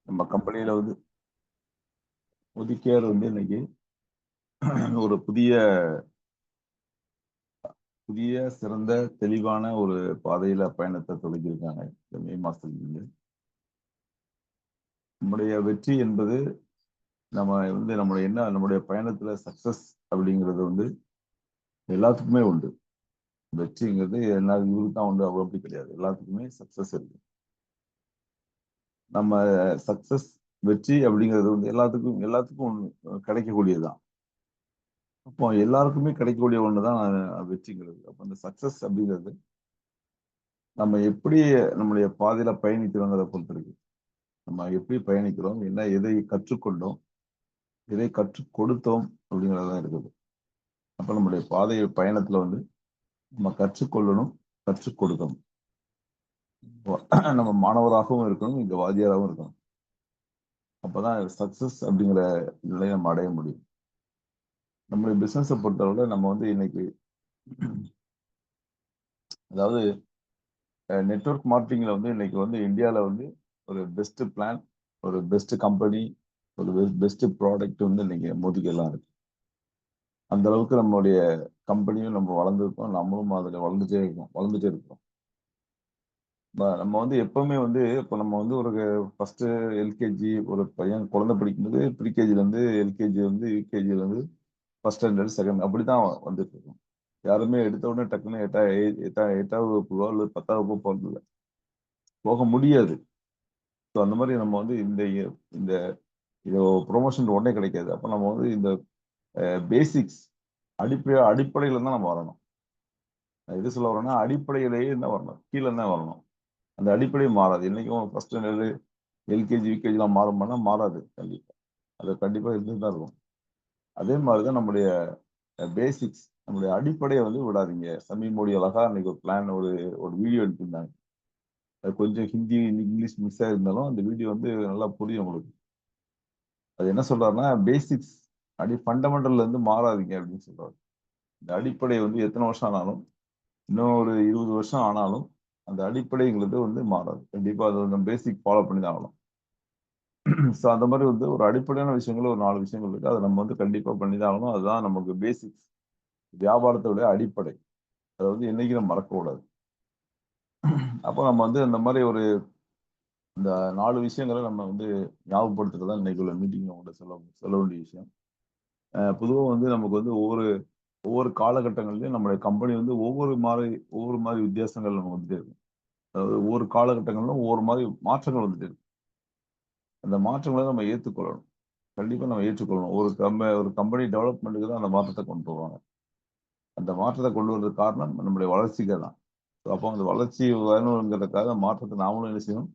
நம்ம கம்பெனியில வந்து ஒதுக்கியார் வந்து இன்னைக்கு ஒரு புதிய சிறந்த தெளிவான ஒரு பாதையில பயணத்தை தொடங்கியிருக்காங்க. இந்த மே மாசத்துல நம்முடைய வெற்றி என்பது நம்ம வந்து நம்முடைய பயணத்துல சக்சஸ் அப்படிங்கிறது வந்து எல்லாத்துக்குமே உண்டு. வெற்றிங்கிறது என்ன இவருக்கு தான் உண்டு, அவ்வளோ அப்படி கிடையாது. எல்லாத்துக்குமே சக்சஸ் இருக்கு. நம்ம சக்சஸ் வெற்றி அப்படிங்கிறது வந்து எல்லாத்துக்கும் கிடைக்கக்கூடியதுதான். அப்போ எல்லாருக்குமே கிடைக்கக்கூடிய ஒண்ணுதான் வெற்றிங்கிறது. அப்ப அந்த சக்சஸ் அப்படிங்கிறது நம்ம எப்படி நம்முடைய பாதையில பயணிக்கிறோங்கிறத பொறுத்து இருக்கு. நம்ம எப்படி பயணிக்கிறோம், எதை கற்றுக்கொண்டோம், எதை கற்றுக் கொடுத்தோம் அப்படிங்கிறதான் இருக்குது. அப்ப நம்முடைய பாதை பயணத்துல வந்து நம்ம கற்றுக்கொள்ளணும், கற்றுக் கொடுக்கணும். நம்ம மாணவராகவும் இருக்கணும், இங்க வாத்தியாராகவும் இருக்கணும். அப்பதான் சக்சஸ் அப்படிங்கிற நிலையை நம்ம அடைய முடியும். நம்மளுடைய பிசினஸை பொறுத்தவரை நம்ம வந்து இன்னைக்கு அதாவது நெட்வொர்க் மார்க்கெட்டிங்ல வந்து இன்னைக்கு வந்து இந்தியாவில் வந்து ஒரு பெஸ்ட் பிளான், ஒரு பெஸ்ட் கம்பெனி, ஒரு பெஸ்ட் ப்ராடக்ட் வந்து இன்னைக்கு மோதிக்கலாம் இருக்கு. அந்த அளவுக்கு நம்மளுடைய கம்பெனியும் நம்ம வளர்ந்துருக்கோம், நம்மளும் அதில் வளர்ந்துட்டே இருக்கோம். நம்ம வந்து எப்பவுமே வந்து இப்போ நம்ம வந்து ஒரு ஃபர்ஸ்ட் எல்கேஜி ஒரு பையன் குழந்தை படிக்கும்போது ப்ரீகேஜில இருந்து எல்கேஜி வந்து யூகேஜில இருந்து ஃபர்ஸ்ட் ஸ்டாண்டர்ட் செகண்ட் அப்படிதான் வந்துட்டு இருக்கோம். யாருமே எடுத்த உடனே டக்குன்னு எட்டாவது வகுப்புகளோ அல்லது 10வது வகுப்பு போகிறது போக முடியாது. ஸோ அந்த மாதிரி நம்ம வந்து இந்த இது ப்ரொமோஷன் உடனே கிடைக்காது. அப்போ நம்ம வந்து இந்த பேசிக்ஸ் அடிப்படையில தான் நம்ம வரணும். எது சொல்ல வரேன்னா அடிப்படையிலேயே தான் வரணும், கீழே தான் வரணும். அந்த அடிப்படை மாறாது. என்னைக்கும் ஃபர்ஸ்ட் ஸ்டாண்டர்டு எல்கேஜி யூகேஜிலாம் மாறுமானா மாறாது. கண்டிப்பா அது கண்டிப்பா இருந்துட்டு தான் இருக்கும். அதே மாதிரிதான் நம்முடைய பேசிக்ஸ், நம்முடைய அடிப்படையை வந்து விடாதீங்க. சமீ மோடி அழகா அன்னைக்கு ஒரு பிளான் ஒரு வீடியோ எடுத்திருந்தாங்க. அது கொஞ்சம் ஹிந்தி இங்கிலீஷ் மிஸ் ஆயிருந்தாலும் அந்த வீடியோ வந்து நல்லா புரியும் உங்களுக்கு. அது என்ன சொல்றாருன்னா பேசிக்ஸ் ஃபண்டமெண்டல்ல இருந்து மாறாதீங்க அப்படின்னு சொல்றாரு. இந்த அடிப்படை வந்து எத்தனை வருஷம் ஆனாலும், இன்னும் ஒரு 20 வருஷம் ஆனாலும் அந்த அடிப்படைங்கிறது வந்து மாறாது. கண்டிப்பா அது வந்து பேசிக் ஃபாலோ பண்ணி தான் ஆகணும். ஸோ அந்த மாதிரி வந்து ஒரு அடிப்படையான விஷயங்கள் ஒரு 4 விஷயங்கள் இருக்கு. அதை நம்ம வந்து கண்டிப்பா பண்ணி தான் ஆகணும். அதுதான் நமக்கு பேசிக்ஸ், வியாபாரத்தோட அடிப்படை. அதை வந்து என்னைக்கு நம்ம மறக்கக்கூடாது. அப்போ நம்ம வந்து அந்த மாதிரி இந்த 4 விஷயங்களை நம்ம வந்து ஞாபகப்படுத்துறது தான் இன்னைக்கு உள்ள மீட்டிங்ல உங்கள்கிட்ட சொல்ல வேண்டிய விஷயம். பொதுவாக வந்து நமக்கு வந்து ஒவ்வொரு காலகட்டங்கள்லயும் நம்மளுடைய கம்பெனி வந்து ஒவ்வொரு மாதிரி வித்தியாசங்கள் நமக்கு வந்துட்டே இருக்கும். அதாவது ஒவ்வொரு காலகட்டங்களிலும் ஒவ்வொரு மாதிரி மாற்றங்கள் வந்துட்டே இருக்கும். அந்த மாற்றங்களை நம்ம ஏற்றுக்கொள்ளணும். கண்டிப்பா நம்ம ஏற்றுக்கொள்ளணும். ஒரு கம்பெனி டெவலப்மெண்ட்டுக்கு தான் அந்த மாற்றத்தை கொண்டு வருவாங்க. அந்த மாற்றத்தை கொண்டு வர்றதுக்கு காரணம் நம்மளுடைய வளர்ச்சிக்கு தான். அப்போ அந்த வளர்ச்சி வரணுங்கிறதுக்காக மாற்றத்தை நாமளும் என்ன செய்யணும்,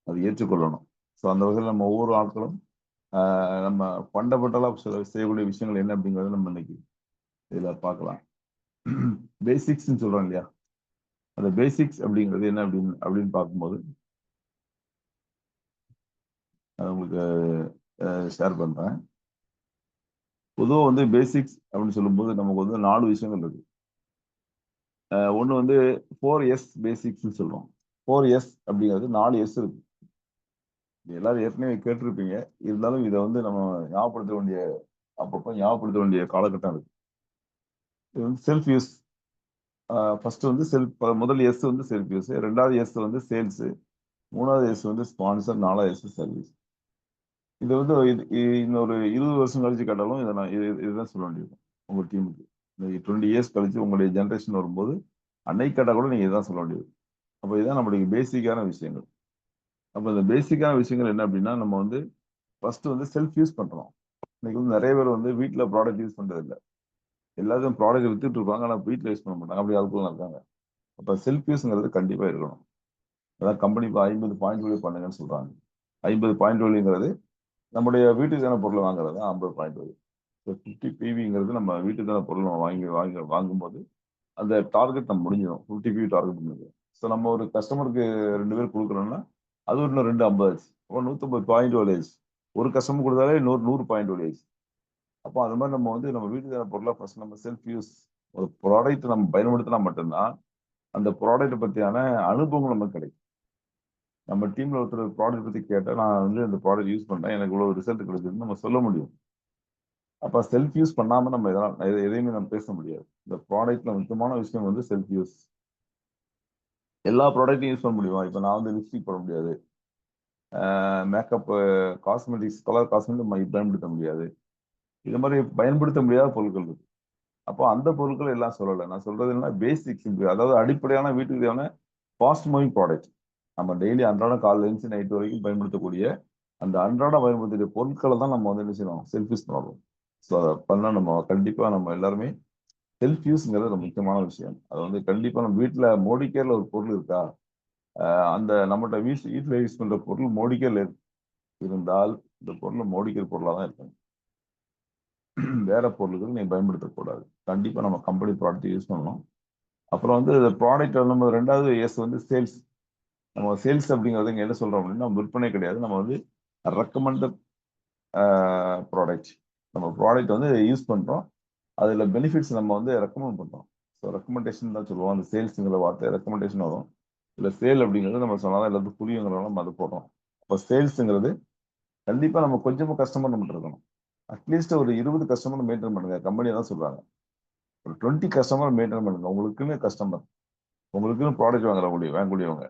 அதை ஏற்றுக்கொள்ளணும். ஸோ அந்த வகையில் நம்ம ஒவ்வொரு ஆட்களும் நம்ம ஃபண்டமெண்டலா செய்யக்கூடிய விஷயங்கள் என்ன அப்படிங்கிறத நம்ம இன்னைக்கு இதுல பார்க்கலாம். பேசிக்ஸ்ன்னு சொல்றோம் இல்லையா, அந்த பேசிக்ஸ் அப்படிங்கிறது என்ன அப்படின்னு பார்க்கும்போது உங்களுக்கு ஷேர் பண்றேன். பொதுவாக வந்து பேசிக்ஸ் அப்படின்னு சொல்லும்போது நமக்கு வந்து 4 விஷயங்கள் இருக்கு. ஒன்று வந்து 4S பேசிக்ஸ்ன்னு சொல்றோம். 4S அப்படிங்கிறது 4 S இருக்கு. எல்லாரும் ஏற்கனவே கேட்டிருப்பீங்க. இருந்தாலும் இதை வந்து நம்ம அப்பப்போ ஞாபகப்படுத்த வேண்டிய காலகட்டம் இருக்கு. இது வந்து செல்ஃப் யூஸ். ஃபர்ஸ்ட் வந்து முதல் எஸ் வந்து செல்ஃப் யூஸ், ரெண்டாவது எஸ் வந்து சேல்ஸ், மூணாவது எஸ் வந்து ஸ்பான்சர், நாலாவது எஸ் சர்வீஸ். இது வந்து இன்னொரு 20 வருஷம் கழிச்சு கேட்டாலும் இதுதான் சொல்ல வேண்டியது உங்க டீமுக்கு. இந்த 20 இயர்ஸ் கழிச்சு உங்களுடைய ஜென்ரேஷன் வரும்போது அன்னைக்கு கேட்டால் கூட நீங்க இதுதான் சொல்ல வேண்டியது. அப்போ இதுதான் நம்மளுடைய பேசிக்கான விஷயங்கள். அப்போ இந்த பேசிக்கான விஷயங்கள் என்ன அப்படின்னா, நம்ம வந்து ஃபர்ஸ்ட் வந்து செல்ஃப் யூஸ் பண்றோம். இன்னைக்கு வந்து நிறைய பேர் வந்து வீட்டில் ப்ராடக்ட் யூஸ் பண்றது இல்லை. எல்லாரும் ப்ராடக்ட் வித்துட்டு இருப்பாங்க, ஆனால் வீட்டில் யூஸ் பண்ண மாட்டாங்க. அப்படி ஆட்கள் இருக்காங்க. அப்போ செல்ஃப் யூஸ்ங்கிறது கண்டிப்பா இருக்கணும். அதான் கம்பெனி இப்போ 50 பாயிண்ட் வழி பண்ணுங்கன்னு சொல்றாங்க. 50 பாயிண்ட் வழிங்கிறது நம்முடைய வீட்டுக்கான பொருளை வாங்குறது தான் 50 பாயிண்ட் வழி. 50 பிவிங்கிறது நம்ம வீட்டுக்கான பொருள் நம்ம வாங்கும்போது அந்த டார்கெட் நம்ம முடிஞ்சிடும். 50 பிவி டார்கெட் முடிஞ்சிடும். ஸோ நம்ம ஒரு கஸ்டமருக்கு 2 பேர் கொடுக்குறோம்னா அது இன்னும் 2 50 ஆச்சு. 150 பாயிண்ட் வழியாச்சு. ஒரு கஸ்டமர் கொடுத்தாலே 100 பாயிண்ட் வழியாச்சு. அப்போ அது மாதிரி நம்ம வந்து நம்ம வீட்டுக்கான பொருளை ஃபர்ஸ்ட் நம்ம செல்ஃப் யூஸ், ஒரு ப்ராடக்ட் நம்ம பயன்படுத்தினா மட்டும்தான் அந்த ப்ராடக்ட் பற்றியான அனுபவம் நமக்கு கிடைக்கும். நம்ம டீம்ல ஒருத்தர் ப்ராடக்ட் பத்தி கேட்டா நான் வந்து இந்த ப்ராடக்ட் யூஸ் பண்றேன், எனக்கு இவ்வளவு ரிசல்ட் கிடைச்சதுன்னு நம்ம சொல்ல முடியும். அப்ப செல்ஃப் யூஸ் பண்ணாம நம்ம எதையுமே நம்ம பேச முடியாது. இந்த ப்ராடக்ட்ல முக்கியமான விஷயம் வந்து செல்ஃப் யூஸ். எல்லா ப்ராடக்ட்டையும் யூஸ் பண்ண முடியுமா? இப்ப நான் வந்து லிப்ஸ்டிக் போட முடியாது, மேக்கப், காஸ்மெட்டிக்ஸ், கலர் காஸ்மெட்டிக் பயன்படுத்த முடியாது. இது மாதிரி பயன்படுத்த முடியாத பொருட்கள் இருக்கு. அப்போ அந்த பொருட்கள் எல்லாம் சொல்லலை. நான் சொல்றது என்ன, பேசிக்ஸ், அதாவது அடிப்படையான வீட்டுக்கு தேவையான ஃபாஸ்ட் மூவிங் ப்ராடக்ட். நம்ம டெய்லி அன்றாட காலையில இருந்து நைட் வரைக்கும் பயன்படுத்தக்கூடிய அந்த அன்றாட பயன்படுத்தக்கூடிய பொருட்களை தான் நம்ம வந்து என்ன செய்யணும், செல்ஃப் யூஸ் பண்ணணும். ஸோ அதை பண்ணா நம்ம கண்டிப்பா நம்ம எல்லாருமே செல்ஃப் யூஸ்ங்கிறது ஒரு முக்கியமான விஷயம். அது வந்து கண்டிப்பா நம்ம வீட்டுல மோடிகேர்ல ஒரு பொருள் இருக்கா, அந்த நம்மகிட்ட வீட்டுல யூஸ் பண்ற பொருள் மோடிகேர்ல இருந்தால் இந்த பொருள் மோடிகேர் பொருளாக தான் இருக்கும். வேற பொருளுக்கு நீங்க பயன்படுத்தக்கூடாது. கண்டிப்பா நம்ம கம்பெனி ப்ராடக்ட் யூஸ் பண்ணணும். அப்புறம் வந்து ப்ராடக்ட் நம்ம ரெண்டாவது எஸ் வந்து சேல்ஸ். நம்ம சேல்ஸ் அப்படிங்கிறது இங்க என்ன சொல்றோம் அப்படின்னா, விற்பனை கிடையாது, நம்ம வந்து ரெக்கமெண்டட் ப்ராடக்ட். நம்ம ப்ராடக்ட் வந்து யூஸ் பண்றோம், அதுல பெனிஃபிட்ஸ் நம்ம வந்து ரெக்கமெண்ட் பண்றோம். ஸோ ரெக்கமெண்டேஷன் தான் சொல்லுவோம். அந்த சேல்ஸுங்கிற வார்த்தை ரெக்கமெண்டேஷன் வரும். இல்லை சேல் அப்படிங்கிறது நம்ம சொன்னாதான் எல்லாத்துக்கும் புரியுங்கிறனால நம்ம அதை போடுறோம். இப்போ சேல்ஸுங்கிறது கண்டிப்பா நம்ம கொஞ்சமா கஸ்டமர் நம்மகிட்ட இருக்கணும். அட்லீஸ்ட் ஒரு 20 கஸ்டமர் மெயின்டைன் பண்ணுங்க. கம்பெனி தான் சொல்றாங்க, ஒரு 20 கஸ்டமர் மெயின்டைன் பண்ணுங்க. உங்களுக்குன்னு கஸ்டமர், உங்களுக்குன்னு ப்ராடக்ட் வாங்கக்கூடியவங்க.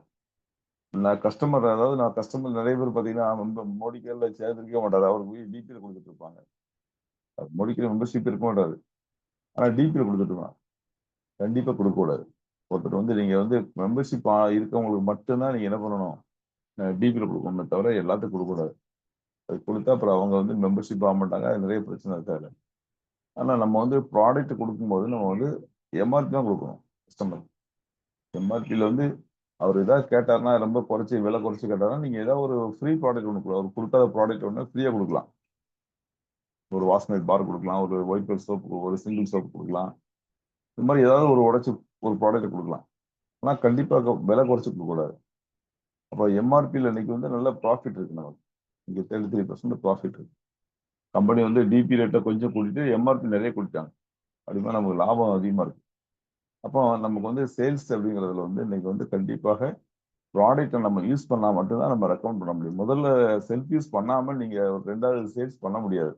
நான் கஸ்டமர், அதாவது நான் கஸ்டமர் நிறைய பேர் பார்த்தீங்கன்னா மோடிக்கேர்ல சேர்ந்திருக்கவே மாட்டாரு. அவருக்கு டிபியில் கொடுத்துட்டு இருப்பாங்க. மோடிக்கேர் மெம்பர்ஷிப் இருக்க மாட்டாரு, ஆனால் டிபியில் கொடுத்துட்டு இருப்பாங்க. கண்டிப்பா கொடுக்கக்கூடாது. ஒருத்தர் வந்து நீங்க வந்து மெம்பர்ஷிப் இருக்கவங்களுக்கு மட்டும்தான் நீங்க என்ன பண்ணணும், டிபியில் கொடுக்கணுமே தவிர எல்லாத்துக்கும் கொடுக்கக்கூடாது. அது கொடுத்தா அப்புறம் அவங்க வந்து மெம்பர்ஷிப் ஆக மாட்டாங்க, அது நிறைய பிரச்சனை இருக்காது. ஆனா நம்ம வந்து ப்ராடக்ட் கொடுக்கும்போது நம்ம வந்து எம்ஆர்பி தான் கொடுக்கணும் கஸ்டமர். எம்ஆர்பியில் வந்து அவர் ஏதாவது கேட்டாருன்னா, ரொம்ப குறைச்சி விலை குறைச்சி கேட்டாருன்னா, நீங்க ஏதாவது ஒரு ஃப்ரீ ப்ராடக்ட் ஒன்று அவர் கொடுக்காத ப்ராடக்ட் ஒன்று ஃப்ரீயா கொடுக்கலாம். ஒரு வாசனை பார் கொடுக்கலாம், ஒரு ஒயிட் கலர் சோப், ஒரு சிங்கிள் சோப் கொடுக்கலாம். இது மாதிரி ஏதாவது ஒரு உடைச்சு ஒரு ப்ராடக்ட் கொடுக்கலாம். ஆனா கண்டிப்பா விலை குறைச்சி கொடுக்கக்கூடாது. அப்போ எம்ஆர்பியில் இன்னைக்கு வந்து நல்ல ப்ராஃபிட் இருக்கு நமக்கு. இங்க 33% ப்ராஃபிட் இருக்கு. கம்பெனி வந்து டிபி ரேட்டை கொஞ்சம் கூட்டிட்டு எம்ஆர்பி நிறைய கூட்டிட்டாங்க. அப்படின்னா நமக்கு லாபம் அதிகமா இருக்கு. அப்போ நமக்கு வந்து சேல்ஸ் அப்படிங்கிறதுல வந்து இன்னைக்கு வந்து கண்டிப்பாக ப்ராடக்ட்டை நம்ம யூஸ் பண்ணா மட்டும்தான் நம்ம ரெக்கமெண்ட் பண்ண முடியும். முதல்ல செல்ஃப் யூஸ் பண்ணாமல் நீங்க ரெண்டாவது சேல்ஸ் பண்ண முடியாது,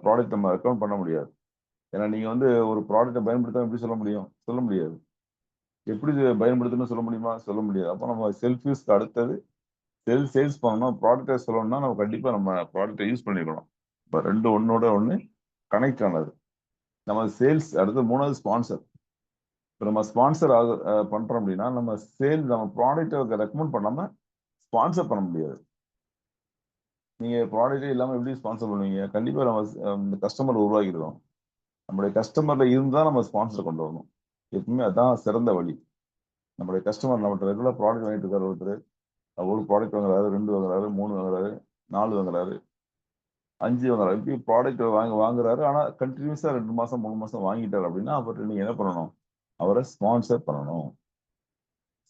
ப்ராடக்ட் நம்ம ரெக்கமெண்ட் பண்ண முடியாது. ஏன்னா நீங்க வந்து ஒரு ப்ராடக்ட்டை பயன்படுத்தாம எப்படி சொல்ல முடியும், சொல்ல முடியாது. எப்படி பயன்படுத்தணும்னு சொல்ல முடியுமா, சொல்ல முடியாது. அப்போ நம்ம செல்ஃப் யூஸ்க்கு அடுத்தது சேல்ஸ் பண்ணணும். ப்ராடக்ட்டை சொல்லணும்னா நம்ம கண்டிப்பா நம்ம ப்ராடக்ட்டை யூஸ் பண்ணிருக்கணும். இப்போ ரெண்டு ஒன்னோட ஒன்று கனெக்ட் ஆனது. நம்ம சேல்ஸ் அடுத்து மூணாவது ஸ்பான்சர். இப்போ நம்ம ஸ்பான்சர் பண்றோம் அப்படின்னா நம்ம நம்ம ப்ராடக்ட்டை ரெக்கமெண்ட் பண்ணாம ஸ்பான்சர் பண்ண முடியாது. நீங்க ப்ராடக்டே இல்லாம எப்படி ஸ்பான்சர் பண்ணுவீங்க? கண்டிப்பா நம்ம இந்த கஸ்டமர் உருவாக்கிடுவோம். நம்மளுடைய கஸ்டமர்ல இருந்தா நம்ம ஸ்பான்சர் கொண்டு வரணும். எப்பவுமே அதான் சிறந்த வழி. நம்மளுடைய கஸ்டமர் நம்மகிட்ட ரெகுலர் ப்ராடக்ட் வாங்கிட்டு இருக்காரு ஒருத்தர், ஒரு ப்ராடக்ட் வாங்குறாரு, 2 வாங்குறாரு, 3 வாங்குறாரு, 4 வாங்குறாரு, 5 வாங்குறாரு, இப்படி ப்ராடக்ட் வாங்குறாரு. ஆனா கண்டினியூஸா 2 மாசம் 3 மாசம் வாங்கிட்டாரு அப்படின்னா அவர்கிட்ட நீங்க என்ன பண்ணணும், அவரை ஸ்பான்சர் பண்ணணும்.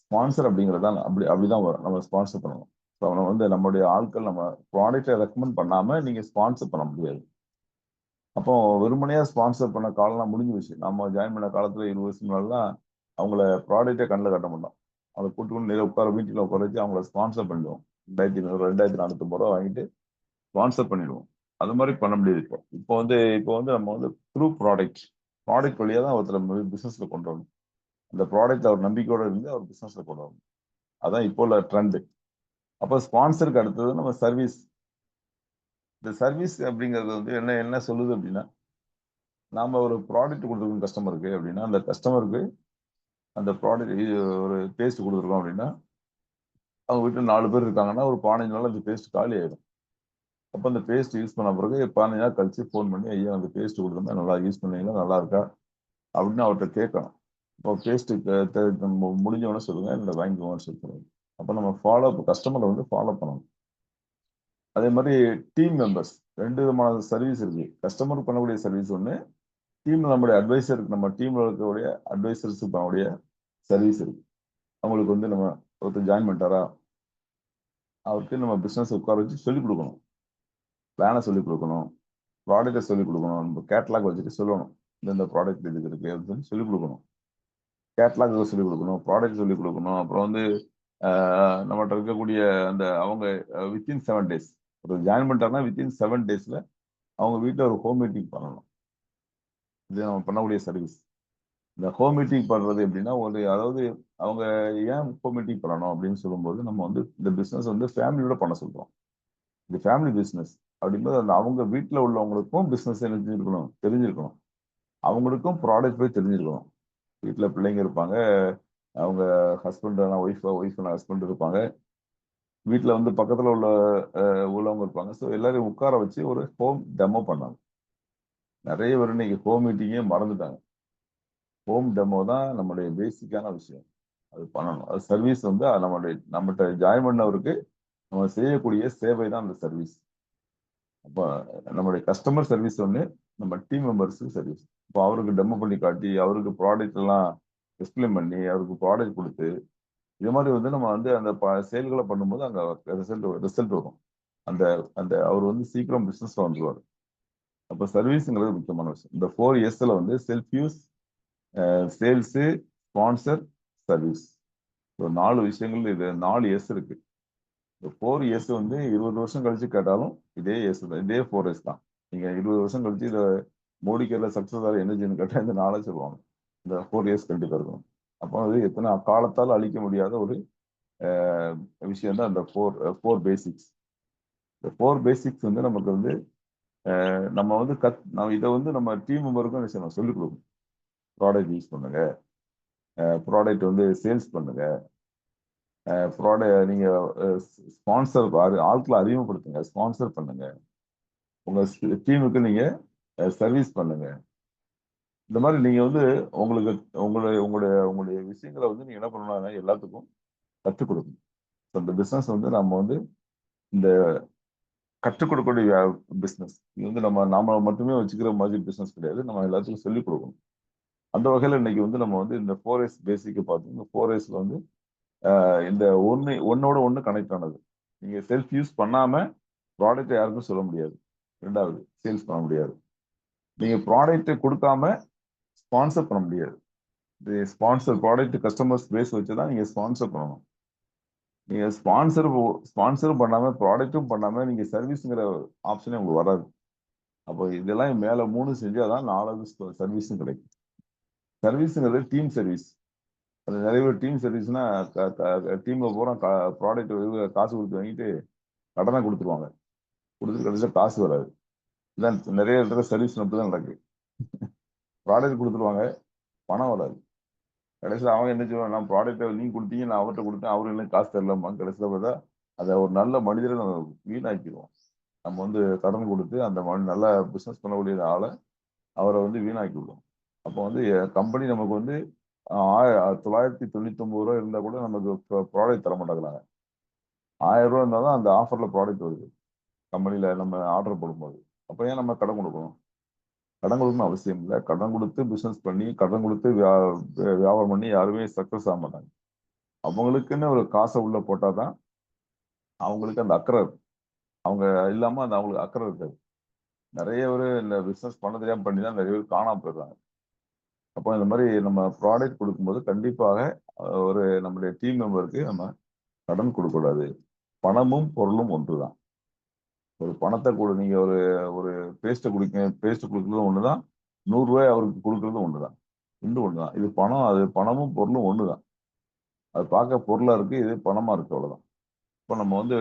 ஸ்பான்சர் அப்படிங்கிறது தான் அப்படிதான் வரும். நம்ம ஸ்பான்சர் பண்ணணும். அவனை வந்து நம்மளுடைய ஆட்கள் நம்ம ப்ராடக்டை ரெக்கமெண்ட் பண்ணாம நீங்க ஸ்பான்சர் பண்ண முடியாது. அப்போ வெறுமனையா ஸ்பான்சர் பண்ண காலம்லாம் முடிஞ்சு போச்சு. நம்ம ஜாயின் பண்ண காலத்துல 20 வருஷம் முன்னாடிலாம் அவங்கள ப்ராடக்டே கண்ணில் காட்ட மாட்டோம். அவங்களை கூட்டு கொண்டு நேரா உட்கார வீட்டில் உட்கார வச்சு அவங்கள ஸ்பான்சர் பண்ணிடுவோம். 2250 வாங்கிட்டு ஸ்பான்சர் பண்ணிடுவோம். அது மாதிரி பண்ண முடியாது. இப்போ வந்து நம்ம வந்து த்ரூ ப்ராடக்ட் வழியா தான் ஒருத்தர் பிசினஸ்ல கொண்டு வரணும். அந்த ப்ராடக்ட் அவர் நம்பிக்கையோட இருந்து அவர் பிசினஸ்ல கொண்டு வரணும். அதான் இப்போ உள்ள ட்ரெண்ட். அப்போ ஸ்பான்சருக்கு அடுத்தது நம்ம சர்வீஸ். இந்த சர்வீஸ் அப்படிங்கிறது வந்து என்ன என்ன சொல்லுது அப்படின்னா, நாம ஒரு ப்ராடக்ட் கொடுத்துருக்கோம் கஸ்டமருக்கு அப்படின்னா, அந்த கஸ்டமருக்கு அந்த ப்ராடக்ட் ஒரு பேஸ்ட் கொடுத்துருக்கோம் அப்படின்னா, அவங்க வீட்டில் 4 பேர் இருக்காங்கன்னா ஒரு 15 நாள் அந்த பேஸ்ட் காலி ஆயிடும். அப்போ அந்த பேஸ்ட் யூஸ் பண்ண பிறகு 15 நாள் கழிச்சு ஃபோன் பண்ணி, ஐயா அந்த பேஸ்ட் கொடுத்துருந்தா நல்லா யூஸ் பண்ணீங்களா, நல்லா இருக்கா அப்படின்னு அவர்கிட்ட கேட்கணும். இப்போ பேஸ்ட் முடிஞ்சவொடனே சொல்லுங்க, இல்லை வாங்கிக்கோங்கன்னு சொல்லுங்க. அப்போ நம்ம கஸ்டமரை வந்து ஃபாலோ பண்ணணும். அதே மாதிரி டீம் மெம்பர்ஸ் 2 விதமான சர்வீஸ் இருக்கு. கஸ்டமருக்கு பண்ணக்கூடிய சர்வீஸ் ஒன்று, டீம்ல நம்ம டீம்ல இருக்கக்கூடிய அட்வைசர்ஸுக்கு பண்ணக்கூடிய சர்வீஸ் இருக்கு. அவங்களுக்கு வந்து நம்ம ஒருத்தர் ஜாயின் பண்ணிட்டாரா, அவருக்கு நம்ம பிசினஸ் உட்கார வச்சு சொல்லிக் கொடுக்கணும். பிளானை சொல்லிக் கொடுக்கணும், ப்ராடக்டை சொல்லிக் கொடுக்கணும், நம்ம கேட்லாக் வச்சுட்டு சொல்லணும் இந்த ப்ராடக்ட் இதுக்கு இருக்கு அப்படின்னு சொல்லிக் கொடுக்கணும். கேட்லாக் சொல்லிக் கொடுக்கணும், ப்ராடக்ட் சொல்லிக் கொடுக்கணும். அப்புறம் வந்து நம்மகிட்ட இருக்கக்கூடிய அந்த அவங்க வித்தின் 7 days ஒரு ஜாயின் பண்ணிட்டாங்கன்னா வித்தின் 7 daysல அவங்க வீட்டில் ஒரு ஹோம் மீட்டிங் பண்ணணும். இது நம்ம பண்ணக்கூடிய சர்வீஸ். இந்த ஹோம் மீட்டிங் பண்றது எப்படின்னா அதாவது அவங்க ஏன் ஹோம் மீட்டிங் பண்ணணும் அப்படின்னு சொல்லும்போது நம்ம வந்து இந்த பிசினஸ் வந்து ஃபேமிலியோட பண்ண சொல்றோம். இது ஃபேமிலி பிசினஸ் அப்படிங்கும்போது அந்த அவங்க வீட்டில் உள்ளவங்களுக்கும் பிசினஸ் தெரிஞ்சிருக்கணும். அவங்களுக்கும் ப்ராடக்ட் போய் தெரிஞ்சிருக்கணும். வீட்டில் பிள்ளைங்க இருப்பாங்க, அவங்க ஹஸ்பண்ட் ஒய்ஃப் ஹஸ்பண்ட் இருப்பாங்க, வீட்டில் வந்து பக்கத்தில் உள்ளவங்க இருப்பாங்க. ஸோ எல்லாரையும் உட்கார வச்சு ஒரு ஹோம் டெமோ பண்ணாங்க. நிறைய பேர் இன்னைக்கு ஹோம் மீட்டிங்கே மறந்துட்டாங்க. ஹோம் டெமோ தான் நம்மளுடைய பேசிக்கான விஷயம். அது பண்ணணும். அது சர்வீஸ் வந்து நம்மகிட்ட ஜாயின் பண்ணவருக்கு நம்ம செய்யக்கூடிய சேவை தான் அந்த சர்வீஸ். அப்போ நம்மளுடைய கஸ்டமர் சர்வீஸ் ஒன்று, நம்ம டீம் மெம்பர்ஸுக்கு சர்வீஸ். இப்போ அவருக்கு டெமோ பண்ணி காட்டி, அவருக்கு ப்ராடக்ட் எல்லாம் எக்ஸ்பிளைன் பண்ணி, அவருக்கு ப்ராடக்ட் கொடுத்து, இது மாதிரி வந்து நம்ம வந்து அந்த செயல்களை பண்ணும்போது அங்கே ரிசல்ட் வரும். அந்த அந்த அவர் வந்து சீக்கிரம் பிஸ்னஸ்ல வந்துருவார். அப்போ சர்வீஸுங்கிறது முக்கியமான விஷயம். இந்த 4 yearsல வந்து self use, sales, sponsor, service. 4 விஷயங்கள், இது 4 years இருக்கு. இந்த 4 years வந்து 20 வருஷம் கழிச்சு கேட்டாலும் இதே years தான், இதே 4 years தான். நீங்க 20 வருஷம் கழிச்சு இதை மோடிக்கேரில் சக்சஸ் ஆகிற எனர்ஜின்னு கேட்டால் இந்த 4 சொல்லுவாங்க. இந்த 4 years கண்டிப்பாக இருக்கும். அப்போ அது எத்தனை காலத்தால் அழிக்க முடியாத ஒரு விஷயம் தான் இந்த ஃபோர் பேசிக்ஸ். இந்த 4 பேசிக்ஸ் வந்து நமக்கு வந்து நம்ம வந்து இதை வந்து நம்ம டீம் மெம்பருக்கும் சொல்லிக் கொடுக்கணும். ப்ராடக்ட் யூஸ் பண்ணுங்க, ப்ராடக்ட் வந்து சேல்ஸ் பண்ணுங்க, ப்ராடக்ட் நீங்க ஸ்பான்சர் ஆட்களை அறிமுகப்படுத்துங்க, ஸ்பான்சர் பண்ணுங்க, உங்க டீமுக்கு நீங்க சர்வீஸ் பண்ணுங்க. இந்த மாதிரி நீங்க வந்து உங்களுக்கு உங்களுடைய விஷயங்களை வந்து நீங்க என்ன பண்ணணும்னா எல்லாத்துக்கும் கற்றுக் கொடுக்கணும். இந்த பிசினஸ் வந்து நம்ம வந்து இந்த கற்றுக் கொடுக்கக்கூடிய பிசினஸ். இது வந்து நாம மட்டுமே வச்சுக்கிற மாதிரி பிசினஸ் கிடையாது. நம்ம எல்லாத்துக்கும் சொல்லிக் கொடுக்கணும். அந்த வகையில் இன்னைக்கு வந்து நம்ம வந்து இந்த 4S பேசிக்கை பார்த்தோம். இந்த 4Sல வந்து இந்த ஒன்னோட ஒன்று கனெக்ட் ஆனது. நீங்க செல்ஃப் யூஸ் பண்ணாம ப்ராடக்ட் யாருக்கும் சொல்ல முடியாது. 2வது சேல்ஸ் பண்ண முடியாது. நீங்க ப்ராடக்ட் கொடுக்காம ஸ்பான்சர் பண்ண முடியாது. ஸ்பான்சர் ப்ராடக்ட் கஸ்டமர்ஸ் பேஸ் வச்சு தான் நீங்க ஸ்பான்சர் பண்ணணும். நீங்க ஸ்பான்சரும் பண்ணாம ப்ராடக்ட்டும் பண்ணாம நீங்க சர்வீஸ்ங்கிற ஆப்ஷனே உங்களுக்கு வராது. அப்போ இதெல்லாம் மேல 3 செஞ்சாதான் 4வது சர்வீஸும் கிடைக்கும். சர்வீஸுங்கிறது டீம் சர்வீஸ். அது நிறைய பேர் டீம் சர்வீஸ்னா டீம்ல பூரா ப்ராடக்ட் காசு கொடுத்து வாங்கிட்டு கடனை கொடுத்துருவாங்க. கொடுத்துட்டு கடைசியில் காசு வராது. இதான் நிறைய இடத்துல சர்வீஸ் தான் நடக்குது. ப்ராடக்ட் கொடுத்துருவாங்க, பணம் வராது. கடைசியில் அவங்க என்ன செய்வாங்க, நான் ப்ராடக்ட்டை நீங்க கொடுத்தீங்க, நான் அவர்கிட்ட கொடுத்தேன், அவரு என்ன காசு தரலாமா. கடைசியில் பார்த்தா அதை ஒரு நல்ல மனிதரை நம்ம வீணாக்கிடுவோம். நம்ம வந்து கடன் கொடுத்து அந்த நல்லா பிஸ்னஸ் பண்ணக்கூடிய ஆளை அவரை வந்து வீணாக்கி விடுவோம். அப்போ வந்து கம்பெனி நமக்கு வந்து 999 ரூபா இருந்தால் கூட நமக்கு ப்ராடக்ட் தர மாட்டாங்கிறாங்க. 1000 ரூபா இருந்தால் தான் அந்த ஆஃபரில் ப்ராடக்ட் வருது கம்பெனியில் நம்ம ஆர்டர் போடும்போது. அப்போ ஏன் நம்ம கடன் கொடுக்கணும்? கடன் கொடுக்கணும் அவசியம் இல்லை. கடன் கொடுத்து பிஸ்னஸ் பண்ணி, கடன் கொடுத்து வியாபாரம் பண்ணி யாருமே சக்ஸஸ் ஆக மாட்டாங்க. அவங்களுக்குன்னு ஒரு காசை உள்ள போட்டால் தான் அவங்களுக்கு அந்த அக்கறை இருக்கும். அவங்க இல்லாமல் அந்த அவங்களுக்கு அக்கறை இருக்காது. நிறைய பேர் இந்த பிஸ்னஸ் பண்ண தெரியாமல் பண்ணி தான் நிறைய பேர் காணாமல் போயிடுறாங்க. அப்போ இந்த மாதிரி நம்ம ப்ராடக்ட் கொடுக்கும்போது கண்டிப்பாக ஒரு நம்முடைய டீம் மெம்பருக்கு நம்ம கடன் கொடுக்கக்கூடாது. பணமும் பொருளும் ஒன்றுதான். ஒரு பணத்தை நீங்க ஒரு பேஸ்ட்டை கொடுக்கறதும் ஒண்ணுதான், 100 ரூபாய் அவருக்கு கொடுக்கறதும் ஒண்ணுதான். ஒண்ணுதான். இது பணம், அது பணமும் பொருளும் ஒண்ணுதான். அது பார்க்க பொருளா இருக்கு, இது பணமா இருக்கு, அவ்வளவுதான். இப்போ நம்ம வந்து